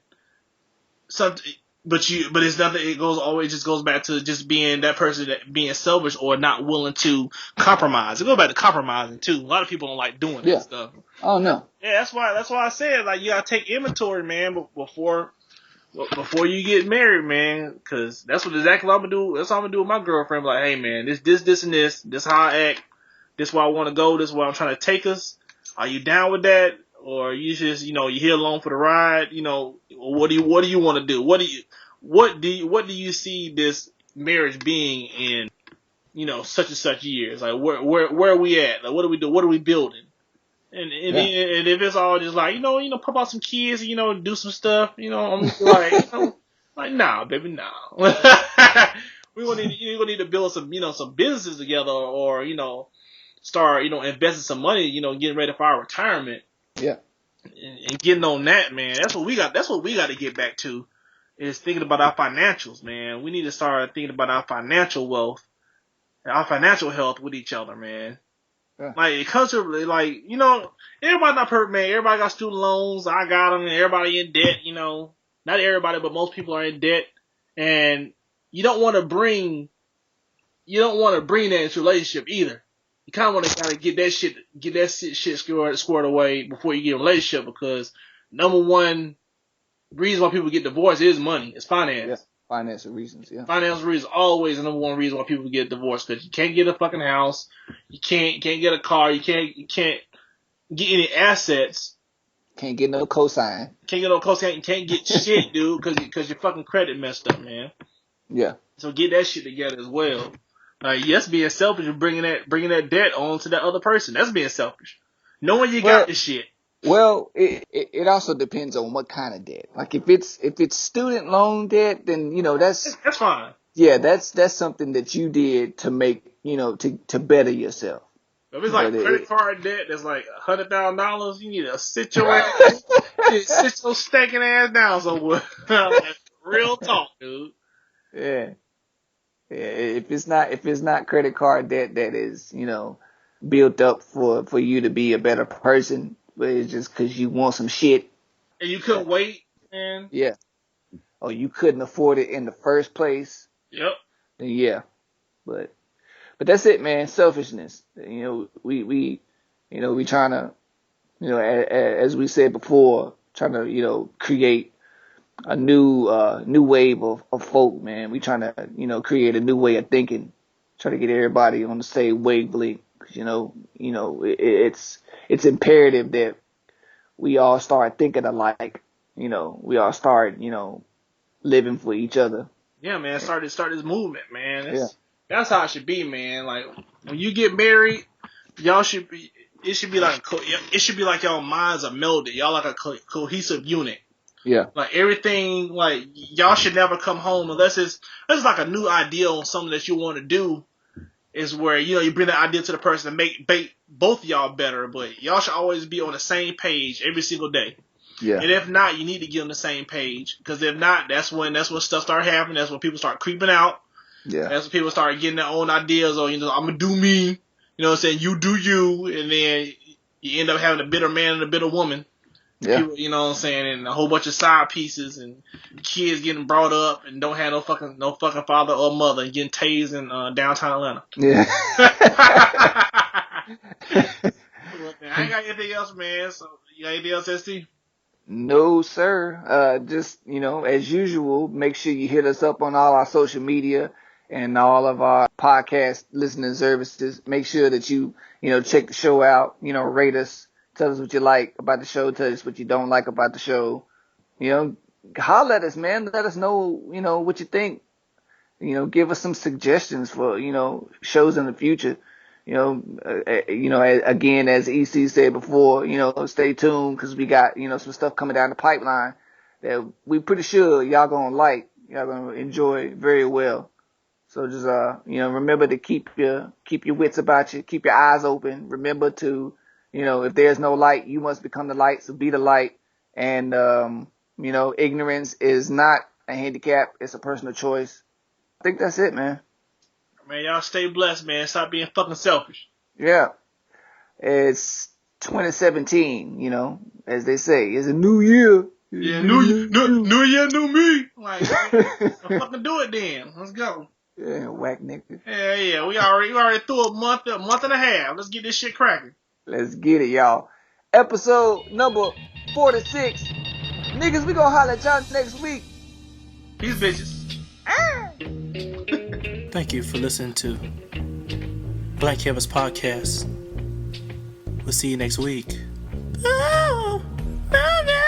it's nothing. It always just goes back to just being that person that being selfish or not willing to compromise. It goes back to compromising too. A lot of people don't like doing that stuff. Oh no. Yeah, that's why I said, like, you gotta take inventory, man, before you get married, man, because that's exactly what I'm gonna do. That's what I'm gonna do with my girlfriend. Like, hey, man, this, and this. This how I act. This where I want to go. This where I'm trying to take us. Are you down with that? Or you just, you here along for the ride? What do you want to do? What do you see this marriage being in, such and such years? Like, where are we at? Like, what do we do? What are we building? And if it's all just like, pop out some kids, do some stuff, I'm just like, like, nah, baby, nah. You're gonna need to build some businesses together, or, start, investing some money, getting ready for our retirement. Yeah. And getting on that, man. That's what we got to get back to, is thinking about our financials, man. We need to start thinking about our financial wealth and our financial health with each other, man. Yeah. Like, it comes to, like, everybody not perfect, man. Everybody got student loans. I got them, and everybody in debt, Not everybody, but most people are in debt. And you don't want to bring that into a relationship either. You kind of want to get that shit squared away before you get a relationship, because number one reason why people get divorced is money. It's finance. Yeah. Financial reasons, yeah. Financial reasons always the number one reason why people get divorced, because you can't get a fucking house, you can't get a car, you can't get any assets, can't get no cosign, you can't get shit, dude, because your fucking credit messed up, man. Yeah. So get that shit together as well. Yes, being selfish and bringing that debt on to that other person. That's being selfish. Knowing you got the shit. Well, it also depends on what kind of debt. Like, if it's student loan debt, then that's fine. Yeah, that's something that you did to make to better yourself. If it's like credit card debt that's like $100,000, you need to sit your ass, sit your stinking ass down somewhere. Real talk, dude. Yeah. If it's not credit card debt that is built up for you to be a better person, but it's just because you want some shit. And you couldn't wait, man. Yeah. Or you couldn't afford it in the first place. Yep. Then yeah. But that's it, man. Selfishness. We trying to, as we said before, trying to, create a new wave of folk, man. We trying to, create a new way of thinking. Try to get everybody on the same wavelength. It's imperative that we all start thinking alike. We all start, living for each other. Yeah, man. Start this movement, man. That's how it should be, man. Like, when you get married, it should be like y'all minds are melded. Y'all like a cohesive unit. Yeah. Like, everything, like, y'all should never come home unless it's like a new idea on something that you want to do, is where, you bring that idea to the person and make both of y'all better, but y'all should always be on the same page every single day. Yeah. And if not, you need to get on the same page, because if not, that's when stuff start happening. That's when people start creeping out. Yeah. That's when people start getting their own ideas, or, I'm gonna do me. You know what I'm saying? You do you, and then you end up having a bitter man and a bitter woman. Yeah. People, you know what I'm saying, and a whole bunch of side pieces, and kids getting brought up and don't have no fucking father or mother, and getting tased in downtown Atlanta. Yeah. I ain't got anything else, man. So, you got anything else, ST? No, sir. Just, as usual, make sure you hit us up on all our social media and all of our podcast listening services. Make sure that you, check the show out, rate us, tell us what you like about the show, tell us what you don't like about the show. Holler at us, man. Let us know, what you think. Give us some suggestions for, shows in the future. Again, as EC said before, stay tuned, because we got, some stuff coming down the pipeline that we pretty sure y'all gonna like, y'all gonna enjoy very well. So just, remember to keep your wits about you, keep your eyes open. Remember to, if there's no light, you must become the light. So be the light. And, ignorance is not a handicap. It's a personal choice. I think that's it, man. Man, y'all stay blessed, man. Stop being fucking selfish. Yeah. It's 2017, you know, as they say. It's a new year. Yeah, new year, new me. Like, let's fucking do it then. Let's go. Yeah, whack nigga. Yeah. We already through a month and a half. Let's get this shit cracking. Let's get it, y'all. Episode number 46. Niggas, we gonna holler at y'all next week. Peace, bitches. Thank you for listening to Black Canvas Podcast. We'll see you next week. Oh, no.